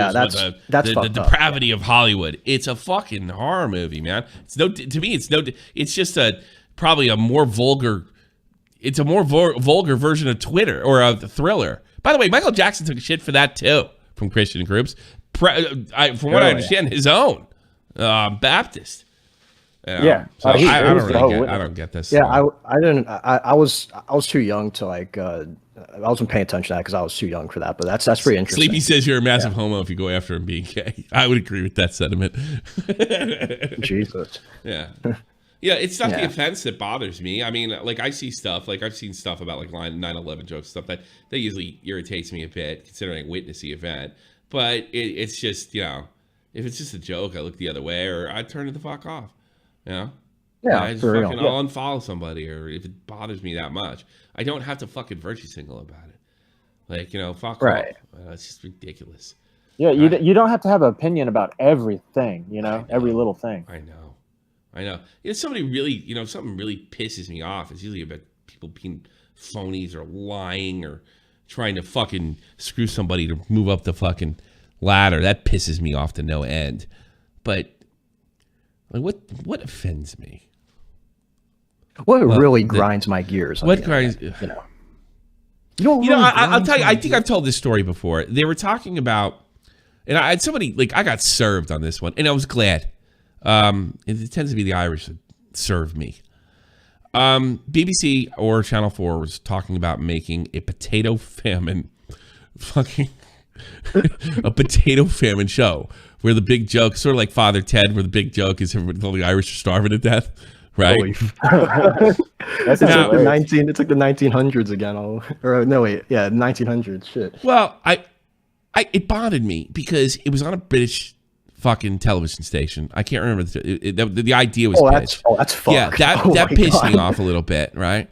the depravity of Hollywood. It's a fucking horror movie, man. It's just probably a more vulgar. It's a more vulgar version of Twitter or a Thriller. By the way, Michael Jackson took shit for that too from Christian groups. From what I understand, his own Baptist. You know? Yeah, so I don't get this. Yeah, I didn't. I was too young to like. I wasn't paying attention to that because I was too young for that. But that's pretty interesting. Sleepy says you're a massive homo if you go after him being gay. I would agree with that sentiment. Jesus. Yeah. Yeah, it's not the offense that bothers me. I mean, like I see stuff, like I've seen stuff about like 9/11 jokes, stuff that usually irritates me a bit, considering I witnessed the event. But it's just, if it's just a joke, I look the other way, or I turn it the fuck off. Yeah, I just fucking I'll unfollow somebody, or if it bothers me that much, I don't have to fucking virtue signal about it. Like, fuck off. It's just ridiculous. Yeah, you don't have to have an opinion about everything, every little thing. I know. Somebody really, something really pisses me off. It's usually about people being phonies or lying or trying to fucking screw somebody to move up the fucking ladder. That pisses me off to no end. But like, what offends me? What really grinds my gears? What grinds? I'll tell you. I think I've told this story before. They were talking about, and I had somebody like I got served on this one, and I was glad. It tends to be the Irish that serve me. BBC or Channel 4 was talking about making a potato famine a potato famine show where the big joke, sort of like Father Ted, where the big joke is all the Irish are starving to death. right? It's like the 1900s again. Or no, wait, yeah, 1900s. Shit. Well, it bothered me because it was on a British fucking television station. I can't remember the idea was. That's fucked. Yeah, that pissed me off a little bit, right?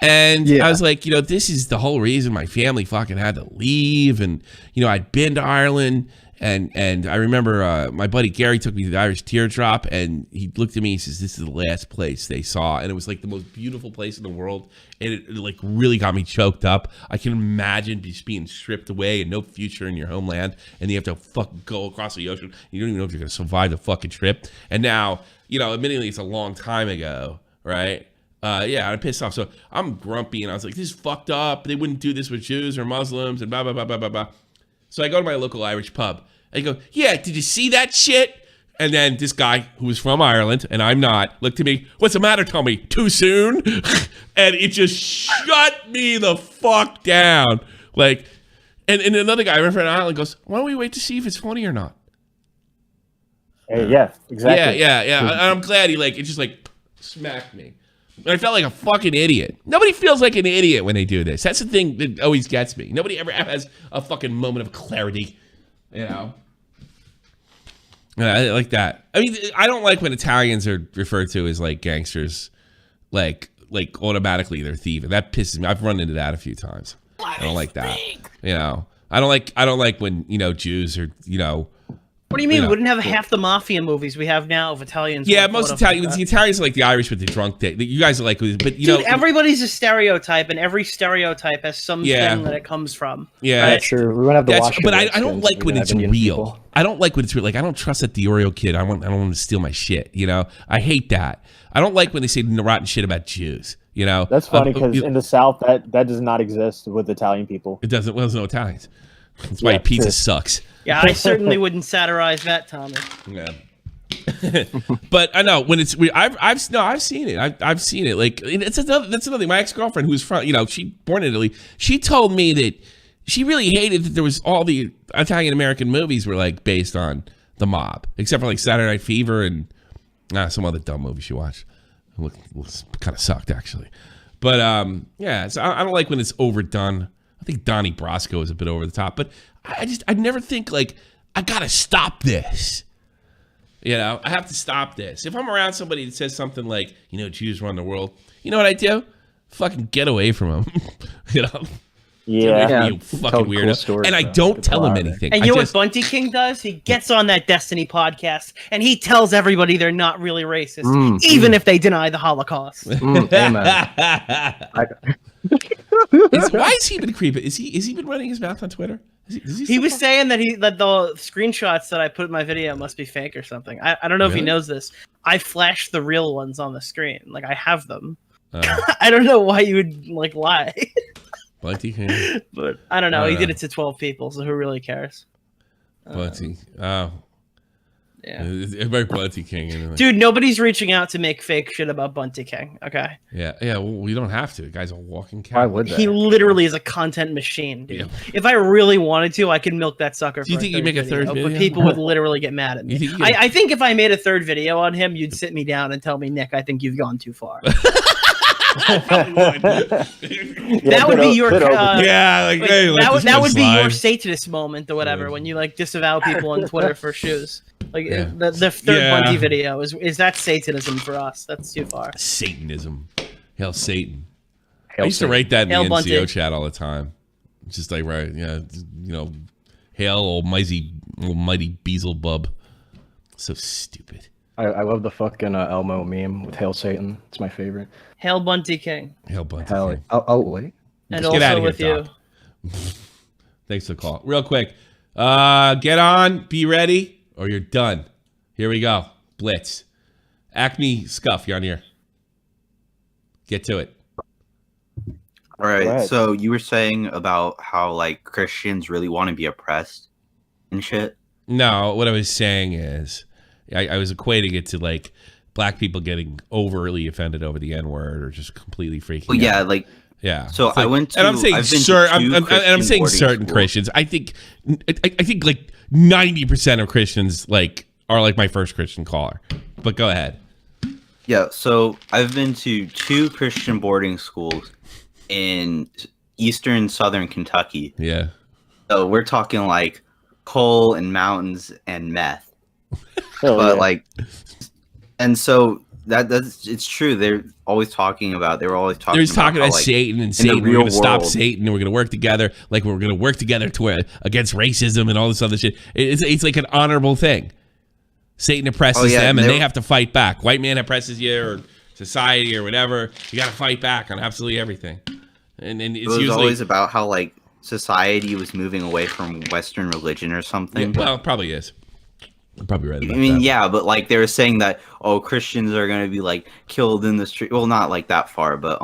And I was like, this is the whole reason my family fucking had to leave. And, I'd been to Ireland and I remember my buddy Gary took me to the Irish Teardrop and he looked at me and says, this is the last place they saw. And it was like the most beautiful place in the world. And it like really got me choked up. I can imagine just being stripped away and no future in your homeland. And you have to fucking go across the ocean. You don't even know if you're going to survive the fucking trip. And now, admittedly, it's a long time ago, right? I'm pissed off. So I'm grumpy and I was like, this is fucked up. They wouldn't do this with Jews or Muslims and blah, blah, blah, blah, blah, blah. So I go to my local Irish pub. I go, yeah, did you see that shit? And then this guy who was from Ireland, and I'm not, looked at me, what's the matter, Tommy? Too soon? And it just shut me the fuck down. Like, and another guy from Ireland goes, why don't we wait to see if it's funny or not? Yeah, exactly. Yeah. And I'm glad it just smacked me. And I felt like a fucking idiot. Nobody feels like an idiot when they do this. That's the thing that always gets me. Nobody ever has a fucking moment of clarity, Yeah, I like that. I mean, I don't like when Italians are referred to as like gangsters, like automatically they're thieving. That pisses me. I've run into that a few times. I don't like that. I don't like when Jews are What do you mean? We wouldn't have half the mafia movies we have now of Italians. Yeah, most Italians. The Italians are like the Irish with the drunk day. You guys are like, but Dude, everybody's a stereotype, and every stereotype has something that it comes from. Yeah, right? That's true. We won't have the Washington. But I don't like when it's real. People. I don't like when it's real. Like I don't trust that Diorio kid. I don't want to steal my shit. I hate that. I don't like when they say rotten shit about Jews. That's funny because in the South that does not exist with Italian people. It doesn't. Well, there's no Italians. That's why pizza sucks. Yeah, I certainly wouldn't satirize that, Tommy. Yeah. But I know when it's I've seen it. I've seen it. Like that's another thing. My ex-girlfriend who's from she born in Italy. She told me that she really hated that there was all the Italian American movies were like based on the mob, except for like Saturday Night Fever and some other dumb movie she watched. It kind of sucked actually. But so I don't like when it's overdone. I think Donnie Brasco is a bit over the top, but I never think like I gotta stop this. I have to stop this. If I'm around somebody that says something like, Jews run the world, you know what I do? Fucking get away from them. Yeah, you fucking weirdo. Cool and I don't tell him anything. And you know what Bundty King does? He gets on that Destiny podcast and he tells everybody they're not really racist, even if they deny the Holocaust. Why has he been creeping? Is he been running his mouth on Twitter? He was saying that the screenshots that I put in my video must be fake or something. I don't know if he knows this. I flashed the real ones on the screen. Like I have them. I don't know why you would lie. Bundty King. But I don't know. He did it to 12 people, so who really cares? Bundty. Oh. Yeah. Everybody Bundty King. Anyway. Dude, nobody's reaching out to make fake shit about Bundty King, okay? Yeah, well, we don't have to. The guy's a walking cat. Why would they? He literally is a content machine, dude. Yeah. If I really wanted to, I could milk that sucker for Do you think you'd make a third video? But people would literally get mad at me. I think if I made a third video on him, you'd sit me down and tell me, Nick, I think you've gone too far. That would be your that would be your Satanist moment or whatever when you disavow people on Twitter for shoes. The third Bundty video is that Satanism for us? That's too far. Satanism, hail Satan. I used to write that in the NCO chat all the time. Just like hail almighty Beelzebub. So stupid. I love the fucking Elmo meme with Hail Satan. It's my favorite. Hail Bundty King. Hail Bundty King. Oh, wait. And just also get out of with here, you. Thanks for the call. Real quick. Get on, be ready, or you're done. Here we go. Blitz. Acme Scuff, you're on here. Get to it. All right. So you were saying about how Christians really want to be oppressed and shit? No, what I was saying is I was equating it to black people getting overly offended over the N-word or just completely freaking out. Yeah. So I went to, and I'm saying I'm saying certain Christians. I think 90% of Christians are my first Christian caller. But go ahead. Yeah, so I've been to 2 Christian boarding schools in eastern southern Kentucky. Yeah. So we're talking like coal and mountains and meth. Hell But yeah. like, and so that's it's true. They were always talking about They're how, talking about like, Satan and in the Satan. We're real going to stop world- Satan and we're going to work together. Like we're going to work together against racism and all this other shit. It's like an honorable thing. Satan oppresses them and they have to fight back. White man oppresses you or society or whatever. You got to fight back on absolutely everything. And it's it was usually always about how like society was moving away from Western religion or something. Yeah, well, it probably is. I'm probably right about I mean, that. yeah, but like they were saying that Christians are gonna be like killed in the street. Well, not like that far, but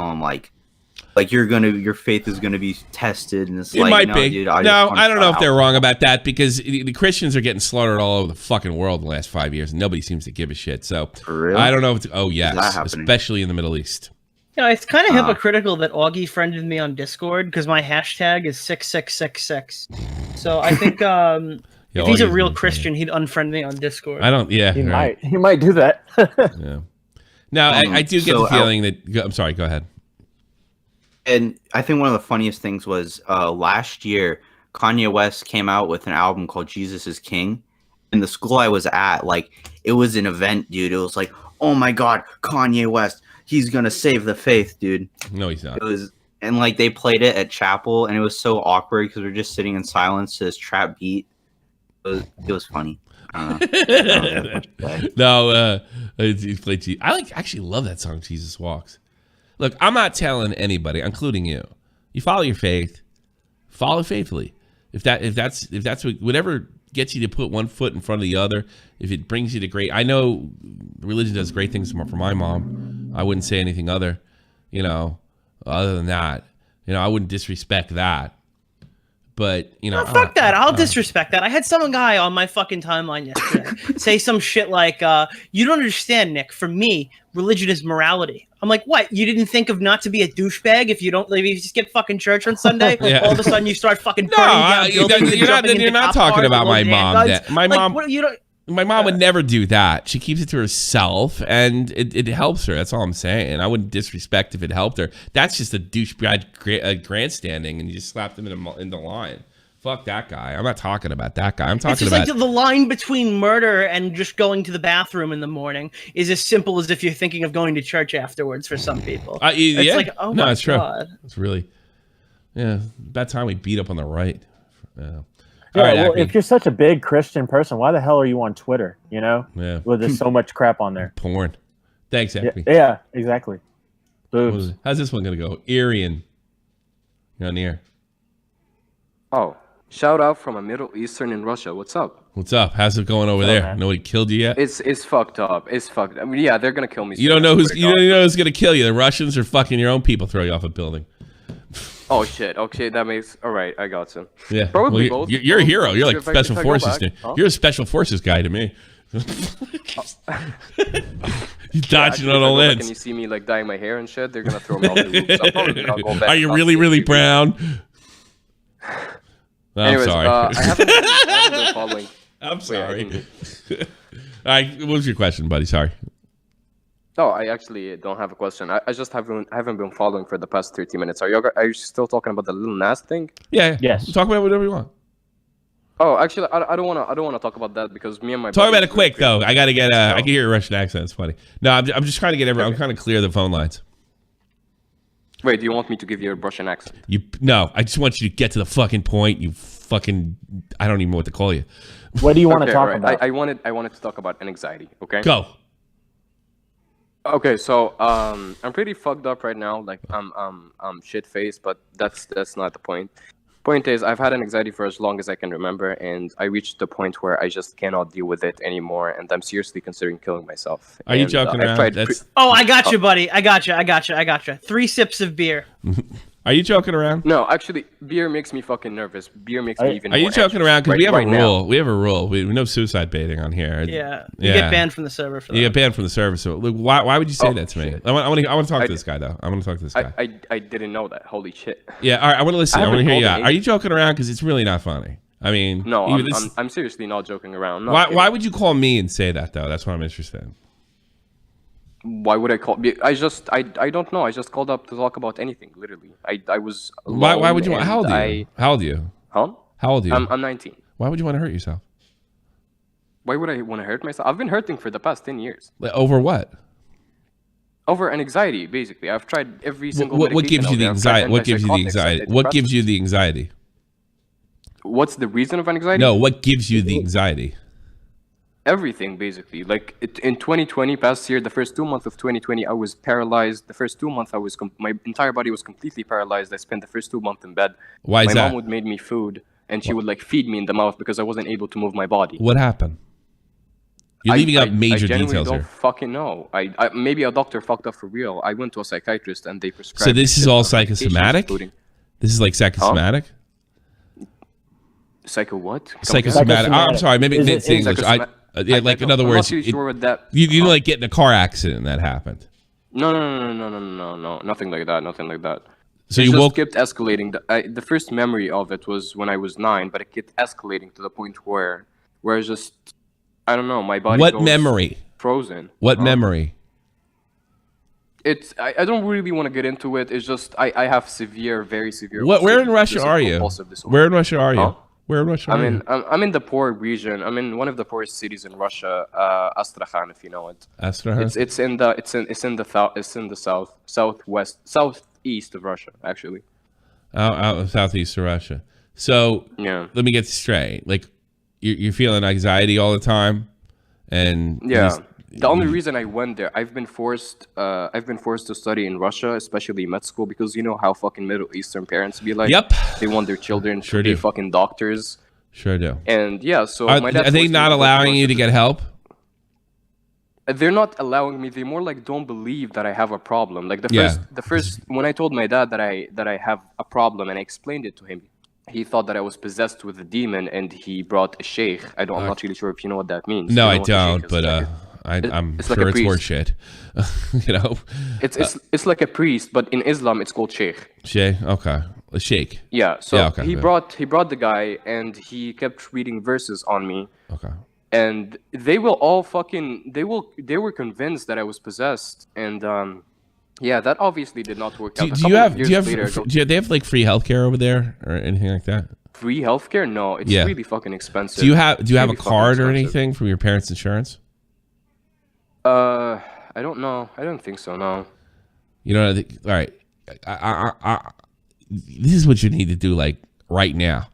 like your faith is gonna be tested, and it's It like might no, be. dude, I don't know if they're wrong about that because the Christians are getting slaughtered all over the fucking world in the last 5 years, and nobody seems to give a shit. So real? I don't know. If that yes, happening? especially in the Middle East. You know, it's kind of hypocritical that Augie friended me on Discord because my hashtag is 6666. So I think if he's a Augie's real Christian, he'd unfriend me on Discord. I don't. Yeah, He right. might. He might do that. Yeah. Now I do get the feeling that. I'm sorry. Go ahead. And I think one of the funniest things was last year, Kanye West came out with an album called Jesus is King. And the school I was at, like, it was an event, dude. It was like, oh my God, Kanye West, he's going to save the faith, dude. No, he's not. It was, and like they played it at chapel, and it was so awkward because we were just sitting in silence to this trap beat. It was funny. No, he played Jesus. I actually love that song, Jesus Walks. Look, I'm not telling anybody, including you. You follow your faith, follow faithfully. If that's whatever gets you to put one foot in front of the other, if it brings you to great. I know religion does great things for my mom. I wouldn't say anything other than that. I wouldn't disrespect that. But fuck that. I'll disrespect that. I had some guy on my fucking timeline yesterday say some shit like, "You don't understand, Nick. For me, religion is morality." I'm like, what? You didn't think of not to be a douchebag if you just get fucking church on Sunday? Yeah. All of a sudden you start fucking burning down buildings. You're not talking about my mom. My mom would never do that. She keeps it to herself, and it helps her. That's all I'm saying. I wouldn't disrespect if it helped her. That's just a douchebag grandstanding, and you just slapped him in the line. Fuck that guy. I'm not talking about that guy. I'm talking about... like the line between murder and just going to the bathroom in the morning is as simple as if you're thinking of going to church afterwards for some people. It's like, oh my it's God. True. It's really... Yeah, about time we beat up on the right. Yeah. Yeah, right, well, Acme. if you're such a big Christian person, why the hell are you on Twitter? Yeah. Well, there's so much crap on there. Porn. Thanks, Acme. Yeah, exactly. Boobs. How's this one gonna go? Arian. You're on the air. Oh, shout out from a Middle Eastern in Russia. What's up? What's up? How's it going over there? Man. Nobody killed you yet? It's fucked up. It's fucked. I mean, yeah, they're gonna kill me. You don't know who's gonna kill you. The Russians or fucking your own people throw you off a building. Oh shit. Okay, that makes all right. I got you. Yeah, probably well, both. You're a hero. You're like special forces. Huh? You're a special forces guy to me. You dodging on all ends. Can you see me like dyeing my hair and shit? They're gonna throw me off the roof. I'm probably gonna go back. Are you really brown? Anyways, I'm sorry. I haven't been following. I'm sorry. All right, what was your question, buddy? Sorry. No, I actually don't have a question. I just haven't been following for the past 30 minutes. Are you still talking about the Lil Nas thing? Yeah. Yes. Talk about whatever you want. Oh, actually, I don't want to talk about that because me and my talk about it quick though. I gotta get. I can hear your Russian accent. It's funny. No, I'm just trying to get everyone. I'm trying to clear the phone lines. Wait, do you want me to give you a Russian accent? No, I just want you to get to the fucking point. You fucking. I don't even know what to call you. What do you want to talk about? I wanted to talk about anxiety. Okay. Go. Okay, so I'm pretty fucked up right now. Like I'm shit faced, but that's not the point. Point is, I've had anxiety for as long as I can remember, and I reached the point where I just cannot deal with it anymore, and I'm seriously considering killing myself. Are you joking around? I got you, buddy. I got you. 3 sips of beer. Are you joking around? No, actually, beer makes me fucking nervous. Beer makes me even. Are you joking around? Because we have a rule. Now. We have a rule. We no suicide baiting on here. Yeah. You get banned from the server for that. You get banned from the server. So look, why would you say that to me? I want to talk to this guy though. I want to talk to this guy. I didn't know that. Holy shit. Yeah. All right. I want to listen. I want to hear you out. Are you joking around? Because it's really not funny. I mean, no, I'm seriously not joking around. Why would you call me and say that though? That's what I'm interested in. Why would I call? I don't know. I just called up to talk about anything. Literally, I was. Why would you? How old are you? How old are you? Huh? How old are you? I'm 19. Why would you want to hurt yourself? Why would I want to hurt myself? I've been hurting for the past 10 years. Over what? Over an anxiety, basically. I've tried every single. What gives you the anxiety? What gives you the anxiety? What gives you the anxiety? What's the reason of anxiety? No, what gives you the anxiety? Everything, basically. Like in 2020, past year, the first 2 months of 2020, I was paralyzed. The first 2 months, my entire body was completely paralyzed. I spent the first 2 months in bed. Why is that? My mom would make me food, and she would like feed me in the mouth because I wasn't able to move my body. What happened? You're leaving out major details here. I don't fucking know. I maybe a doctor fucked up for real. I went to a psychiatrist and they prescribed. So this is all psychosomatic? This is like psychosomatic? Psycho what? Psychosomatic. Oh, I'm sorry. Maybe it's English. Like in other words, I'm not sure what that. You like get in a car accident that happened. No. Nothing like that. Nothing like that. So it you just kept escalating. The first memory of it was when I was 9, but it kept escalating to the point where it's just. I don't know. My body. What memory? Frozen. What memory? It's. I don't really want to get into it. It's just I have very severe. Where in Russia are you? Where in Russia are you? Huh? Where in Russia are you? I'm in the poor region. I'm in one of the poorest cities in Russia, Astrakhan, if you know it. Astrakhan. It's in the southeast of Russia, actually. Out of southeast of Russia. So yeah. Let me get this straight. Like you're feeling anxiety all the time, and yeah. The only reason I went there, I've been forced to study in Russia, especially med school, because you know how fucking Middle Eastern parents be like. Yep. They want their children to be fucking doctors. Sure do. And yeah, so my dad are they not allowing you to get help? They're not allowing me. They more like don't believe that I have a problem. Like the first when I told my dad that I have a problem and I explained it to him, he thought that I was possessed with a demon, and he brought a sheikh. I'm not really sure if you know what that means. No, I don't. But I'm it's sure like it's horseshit. You know, it's like a priest, but in Islam it's called sheikh. Sheikh, okay, a sheikh. Yeah. So okay, he brought the guy, and he kept reading verses on me. Okay. And they will all they were convinced that I was possessed, and yeah, that obviously did not work out. Do they have like free healthcare over there or anything like that? Free healthcare? No, it's really fucking expensive. Do you have a card or anything from your parents' insurance? I don't know. I don't think so. No. You know, all right. This is what you need to do, like right now.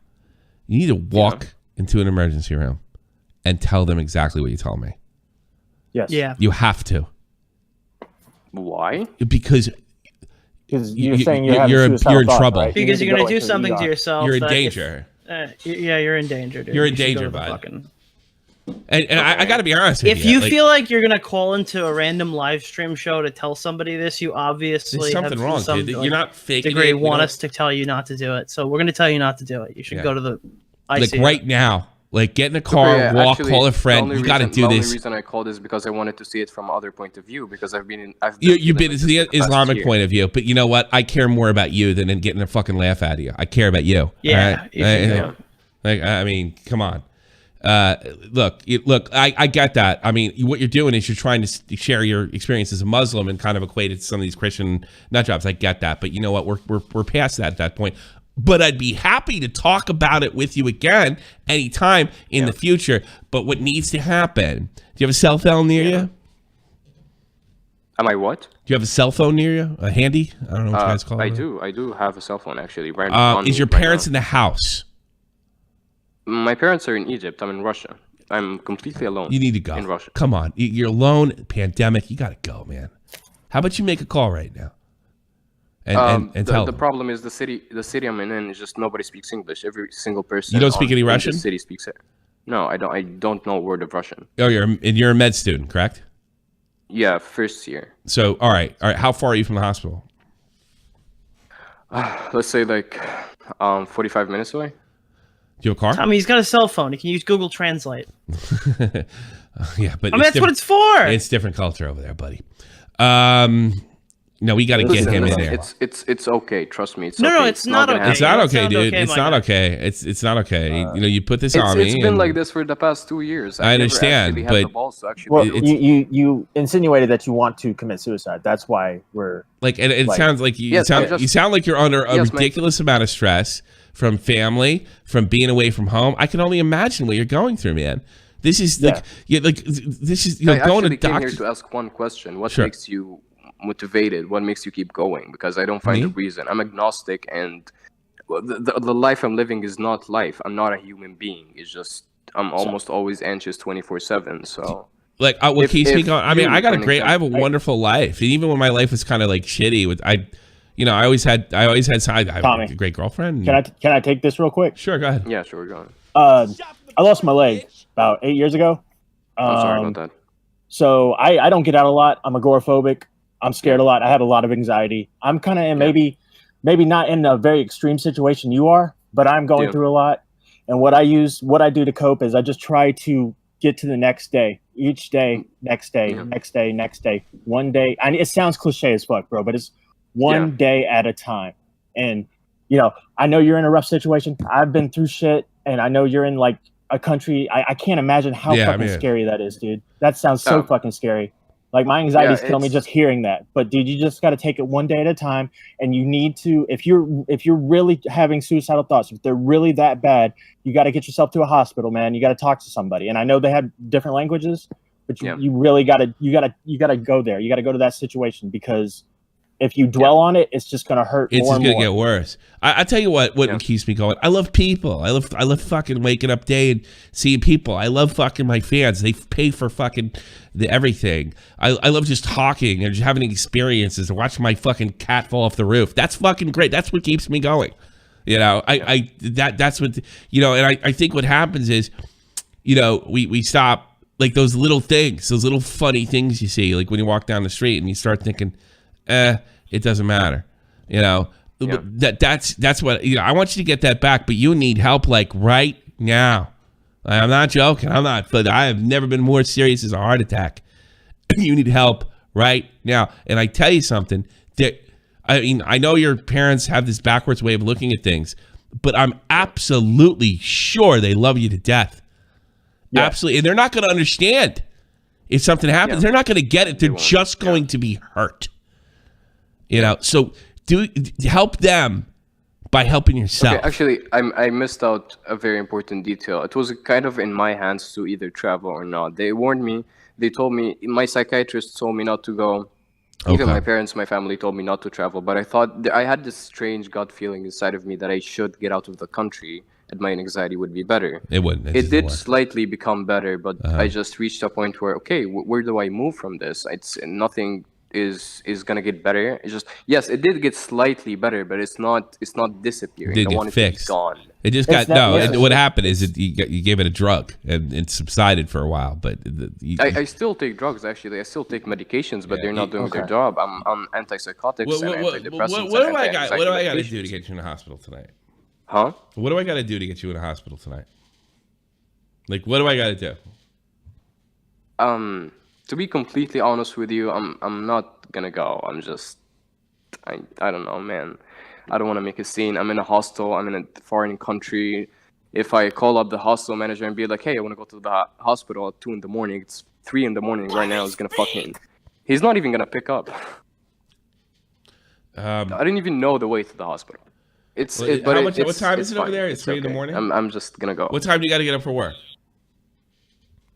You need to walk into an emergency room and tell them exactly what you told me. Yes. Yeah. You have to. Why? Because you're saying you're in trouble. Right? Because you're going to do something to yourself. You're in danger. Yeah, you're in danger, dude. You're in danger, bud. And I got to be honest with you. If you feel like you're going to call into a random live stream show to tell somebody this, you obviously there's something wrong, dude. You're not faking degree it. Want us to tell you not to do it. So we're going to tell you not to do it. You should go to the ICU. Like right now. Like get in a car, walk, call a friend. You got to do this. The only reason I called is because I wanted to see it from other point of view, because I've been to the Islamic point of view. But you know what? I care more about you than in getting a fucking laugh out of you. I care about you. Yeah. Right? Like I mean, come on. Look, I get that. I mean, what you're doing is you're trying to share your experience as a Muslim and kind of equate it to some of these Christian nut jobs. I get that, but you know what? We're past that at that point. But I'd be happy to talk about it with you again anytime in the future. But what needs to happen? Do you have a cell phone near you? Am I what? Do you have a cell phone near you? A handy? I don't know what you guys call it. I do have a cell phone actually. Is your parents in the house? My parents are in Egypt. I'm in Russia. I'm completely alone. You need to go. In Russia. Come on. You're alone. Pandemic. You got to go, man. How about you make a call right now? And tell the them. problem is the city I'm in is just nobody speaks English. Every single person. You don't speak any Russian? The city speaks it. No, I don't. I don't know a word of Russian. Oh, you're a med student, correct? Yeah, first year. So, all right. How far are you from the hospital? Let's say like 45 minutes away. Do you have a car? Tommy, he's got a cell phone. He can use Google Translate. Yeah, but I mean, that's what it's for. It's different culture over there, buddy. No, we got to get him in there. It's okay. Trust me. It's no, okay. no, it's not okay. It's not okay, dude. It's not okay. It's not okay. You put this on me. It's been like this for the past 2 years. I understand, but you insinuated that you want to commit suicide. That's why we're like. And it sounds like you sound like you're under a ridiculous amount of stress from family, from being away from home. I can only imagine what you're going through, man. This is like this is going to doctor. I came here to ask one question. What makes you motivated? What makes you keep going? Because I don't find a reason. I'm agnostic, and the life I'm living is not life. I'm not a human being. It's just I'm almost always anxious 24/7. So like what keeps me going? I mean, I have a wonderful life, and even when my life was kind of like shitty, I always had a great girlfriend. Can I take this real quick? Sure, go ahead. Yeah, sure, go ahead. I lost my leg about 8 years ago. I'm sorry about that. So I don't get out a lot. I'm agoraphobic. I'm scared a lot. I have a lot of anxiety. I'm kind of in maybe not in a very extreme situation you are, but I'm going through a lot. And what I do to cope is I just try to get to the next day, each day, next day, next day, next day, one day. And it sounds cliche as fuck, bro, but it's one day at a time. And, I know you're in a rough situation. I've been through shit, and I know you're in like a country. I can't imagine how fucking scary that is, dude. That sounds so fucking scary. Like my anxiety's killing me just hearing that. But dude, you just got to take it one day at a time, and you need to. If you're really having suicidal thoughts, if they're really that bad, you got to get yourself to a hospital, man. You got to talk to somebody. And I know they have different languages, but you really got to go there. You got to go to that situation, because if you dwell on it, it's just gonna hurt. It's just gonna get worse. I tell you what keeps me going. I love people. I love fucking waking up day and seeing people. I love fucking my fans. They pay for fucking everything. I love just talking and just having experiences and watching my fucking cat fall off the roof. That's fucking great. That's what keeps me going. That's what And I think what happens is, we stop like those little things, those little funny things you see, like when you walk down the street and you start thinking, it doesn't matter. That's what I want you to get that back, but you need help like right now. I'm not joking. I have never been more serious as a heart attack. You need help right now. And I tell you something, I know your parents have this backwards way of looking at things, but I'm absolutely sure they love you to death. Yeah. Absolutely. And they're not going to understand if something happens. They're not going to get it. They're just going to be hurt. So help them by helping yourself. Okay, actually, I missed out a very important detail. It was kind of in my hands to either travel or not. They warned me. They told me, my psychiatrist told me not to go. Even my parents, my family told me not to travel. But I thought, I had this strange gut feeling inside of me that I should get out of the country and my anxiety would be better. It wouldn't. It did slightly become better, but I just reached a point where, okay, where do I move from this? It's nothing is gonna get better. It's just, yes, it did get slightly better, but it's not disappearing. Did get fixed. Gone. It just got what happened is you gave it a drug and it subsided for a while. But I still take drugs. Actually, I still take medications, but they're not doing their job. I'm antipsychotics and antidepressants. What do I got to do to get you in the hospital tonight? Huh? What do I got to do to get you in the hospital tonight? Like, what do I got to do? To be completely honest with you, I'm not gonna go. I don't know, man. I don't want to make a scene. I'm in a hostel. I'm in a foreign country. If I call up the hostel manager and be like, hey, I want to go to the hospital at 2 in the morning. It's 3 in the morning right now. He's gonna fucking. He's not even gonna pick up. I didn't even know the way to the hospital. What time is it over there? It's 3 in the morning. I'm just gonna go. What time do you got to get up for work?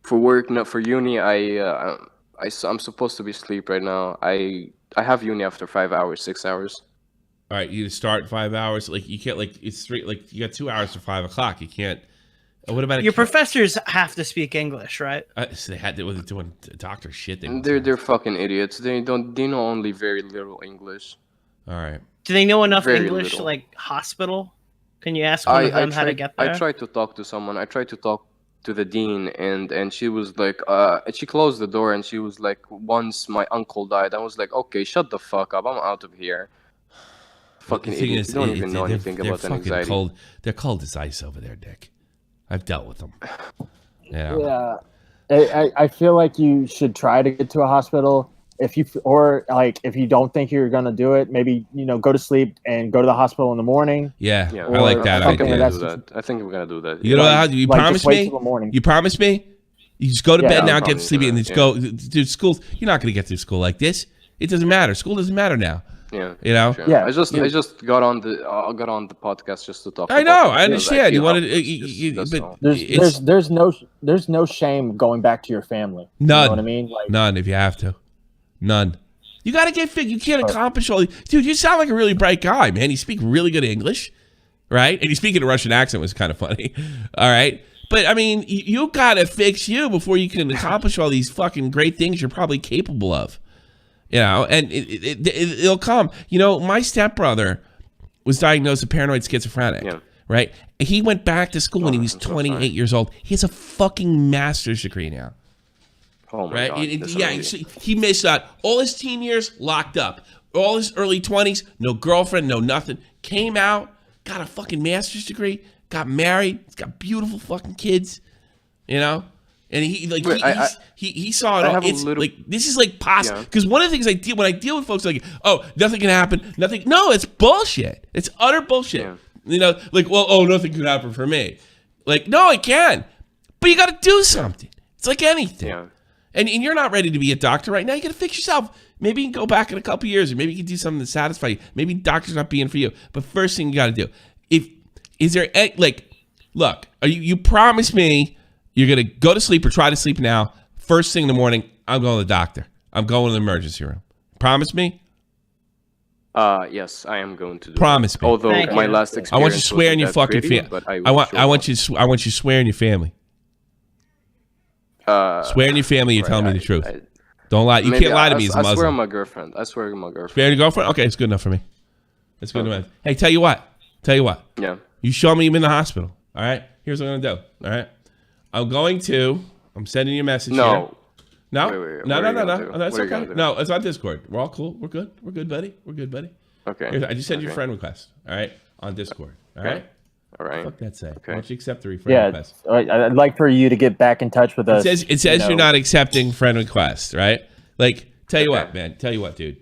For work, not for uni. I'm supposed to be asleep right now. I have uni after 5 hours, 6 hours. All right, you start 5 hours. Like you can't. Like it's 3. Like you got 2 hours to 5 o'clock. You can't. What about your professors have to speak English, right? So they had to doing doctor shit. They're fucking idiots. They know only very little English. All right. Do they know enough English to like hospital? Can you ask one of them how to get there? I tried to talk to someone. I tried to talk to the dean, and she was like, she closed the door, and she was like, once my uncle died, I was like, okay, shut the fuck up, I'm out of here. Fucking idiots. They don't even know anything about anxiety. Cold. They're cold as ice over there, Dick. I've dealt with them. Yeah. I feel like you should try to get to a hospital. if you don't think you're gonna do it, maybe go to sleep and go to the hospital in the morning. Yeah, I like that idea. I think we're gonna do that. You know how you promise me? You promise me? You just go to bed now, get sleepy, and then just go to school. You're not gonna get through school like this. It doesn't matter. School doesn't matter now. Yeah, you know. Sure. Yeah, I just got on the podcast just to talk. I know. I understand. You wanted. There's no shame going back to your family. None. You know what I mean? None. If you have to, none. You got to get fit. You can't accomplish all these. Dude, you sound like a really bright guy, man. You speak really good English, right? And you speak in a Russian accent was kind of funny. All right. But I mean, you got to fix you before you can accomplish all these fucking great things you're probably capable of. You know, and it'll come. You know, my stepbrother was diagnosed with paranoid schizophrenic, right? He went back to school when he was 28 years old. He has a fucking master's degree now. Oh my God. He missed out all his teen years locked up, all his early 20s, no girlfriend, no nothing. Came out, got a fucking master's degree, got married, he's got beautiful fucking kids, you know. And he saw it all. It's like this is like possible because one of the things I deal when I deal with folks like, oh, nothing can happen, nothing. No, it's bullshit. It's utter bullshit. Yeah. You know, like, well, oh, nothing can happen for me. Like, no, it can, but you got to do something. It's like anything. Yeah. And you're not ready to be a doctor right now. You got to fix yourself. Maybe you can go back in a couple years, or maybe you can do something to satisfy you. Maybe doctor's not being for you. But first thing you got to do, look, you promise me. You're going to go to sleep or try to sleep now. First thing in the morning, I'm going to the doctor. I'm going to the emergency room. Promise me? Yes, I am going to do Promise that. me. Although my last experience I want you to swear in your fucking family. I want you to swear in your family. Swear in your family you're telling me the truth. Don't lie. You can't lie to me as a Muslim. I swear on my girlfriend. Swear on my girlfriend. Swear on your girlfriend? Okay, it's good enough for me. It's good enough. Hey, tell you what. Yeah. You show me him in the hospital. All right? Here's what I'm going to do. All right? I'm sending you a message here. No. Wait, No. That's okay. No, it's on Discord. We're all cool. We're good. We're good, buddy. Okay. Here, I just sent you a friend request. All right? On Discord. All right? All right. Fuck that say. Okay. Why don't you accept the friend request? I'd like for you to get back in touch with us. It says you're not accepting friend requests, right? Like, tell you what, man. Tell you what, dude.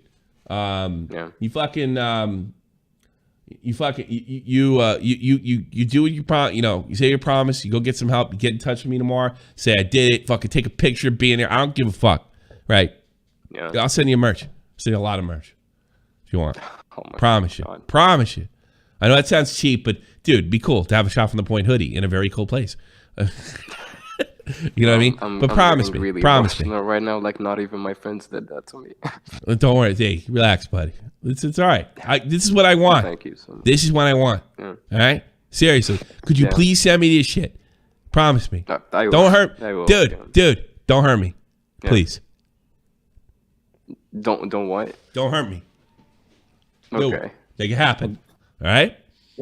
You fucking you do what you promise. You know, you say your promise. You go get some help. You get in touch with me tomorrow. Say I did it. Fucking take a picture of being there. I don't give a fuck. Right? Yeah. I'll send you merch. I'll send you a lot of merch if you want. Promise you. I know that sounds cheap, but dude, be cool to have a Shot from the Point hoodie in a very cool place. You know what I mean? But promise me. Really promise me. Right now, like not even my friends did that to me. Don't worry. Hey, relax, buddy. It's all right. This is what I want. Thank you so much. This is what I want. Yeah. All right? Seriously. Could you please send me this shit? Promise me. I will. Don't hurt. I will. Dude, don't hurt me. Yeah. Please. Don't what? Don't hurt me. Okay. Make it happen. All right?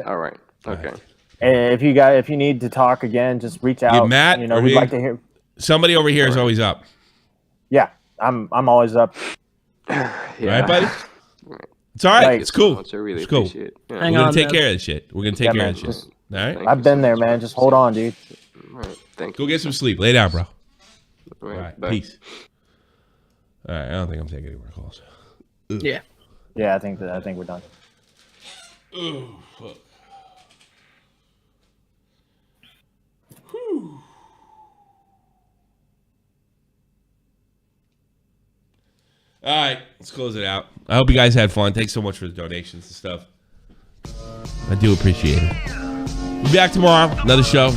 All right. Okay. And if you need to talk again, just reach out. Matt, we'd like to hear. Somebody over here is always up. Yeah, I'm always up. Yeah. All right, buddy? It's all right. It's cool. I really it's cool. appreciate it. Yeah. We're going to take care of this shit. We're going to take care of this shit. All right? I've been there, man. Just hold on, dude. All right. Thank you. Go get some sleep. Lay down, bro. All right. Peace. All right. I don't think I'm taking any more calls. Ugh. Yeah. Yeah, I think we're done. Oh, fuck. All right, let's close it out. I hope you guys had fun. Thanks so much for the donations and stuff. I do appreciate it. We'll be back tomorrow. Another show.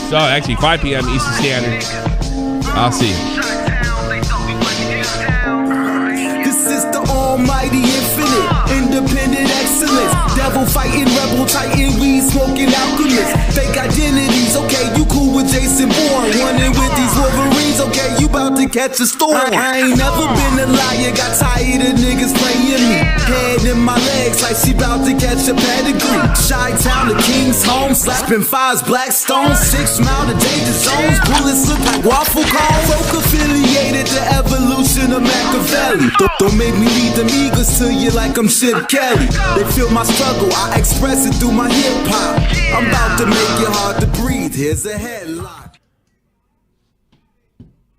So, actually, 5 p.m. Eastern Standard. I'll see you. This is the almighty infinite, independent excellence. Devil fighting, rebel titan, weed smoking alchemist. Fake identities, okay, you cool with Jason Bourne. Running with these Wolverines, okay, you about to catch a storm. I ain't never been a liar, got tired of niggas playing me. Head in my legs like she about to catch a pedigree. Chi-town, the king's home, slapping fives, black stones. 6 mile to danger zones, bullets look like waffle cones. Folk affiliated to evolution of Machiavelli. Don't make me lead them eagles to you like I'm Chip Kelly. They feel my struggle, I express it through my hip hop. I'm about to make it hard to breathe, here's a headlock.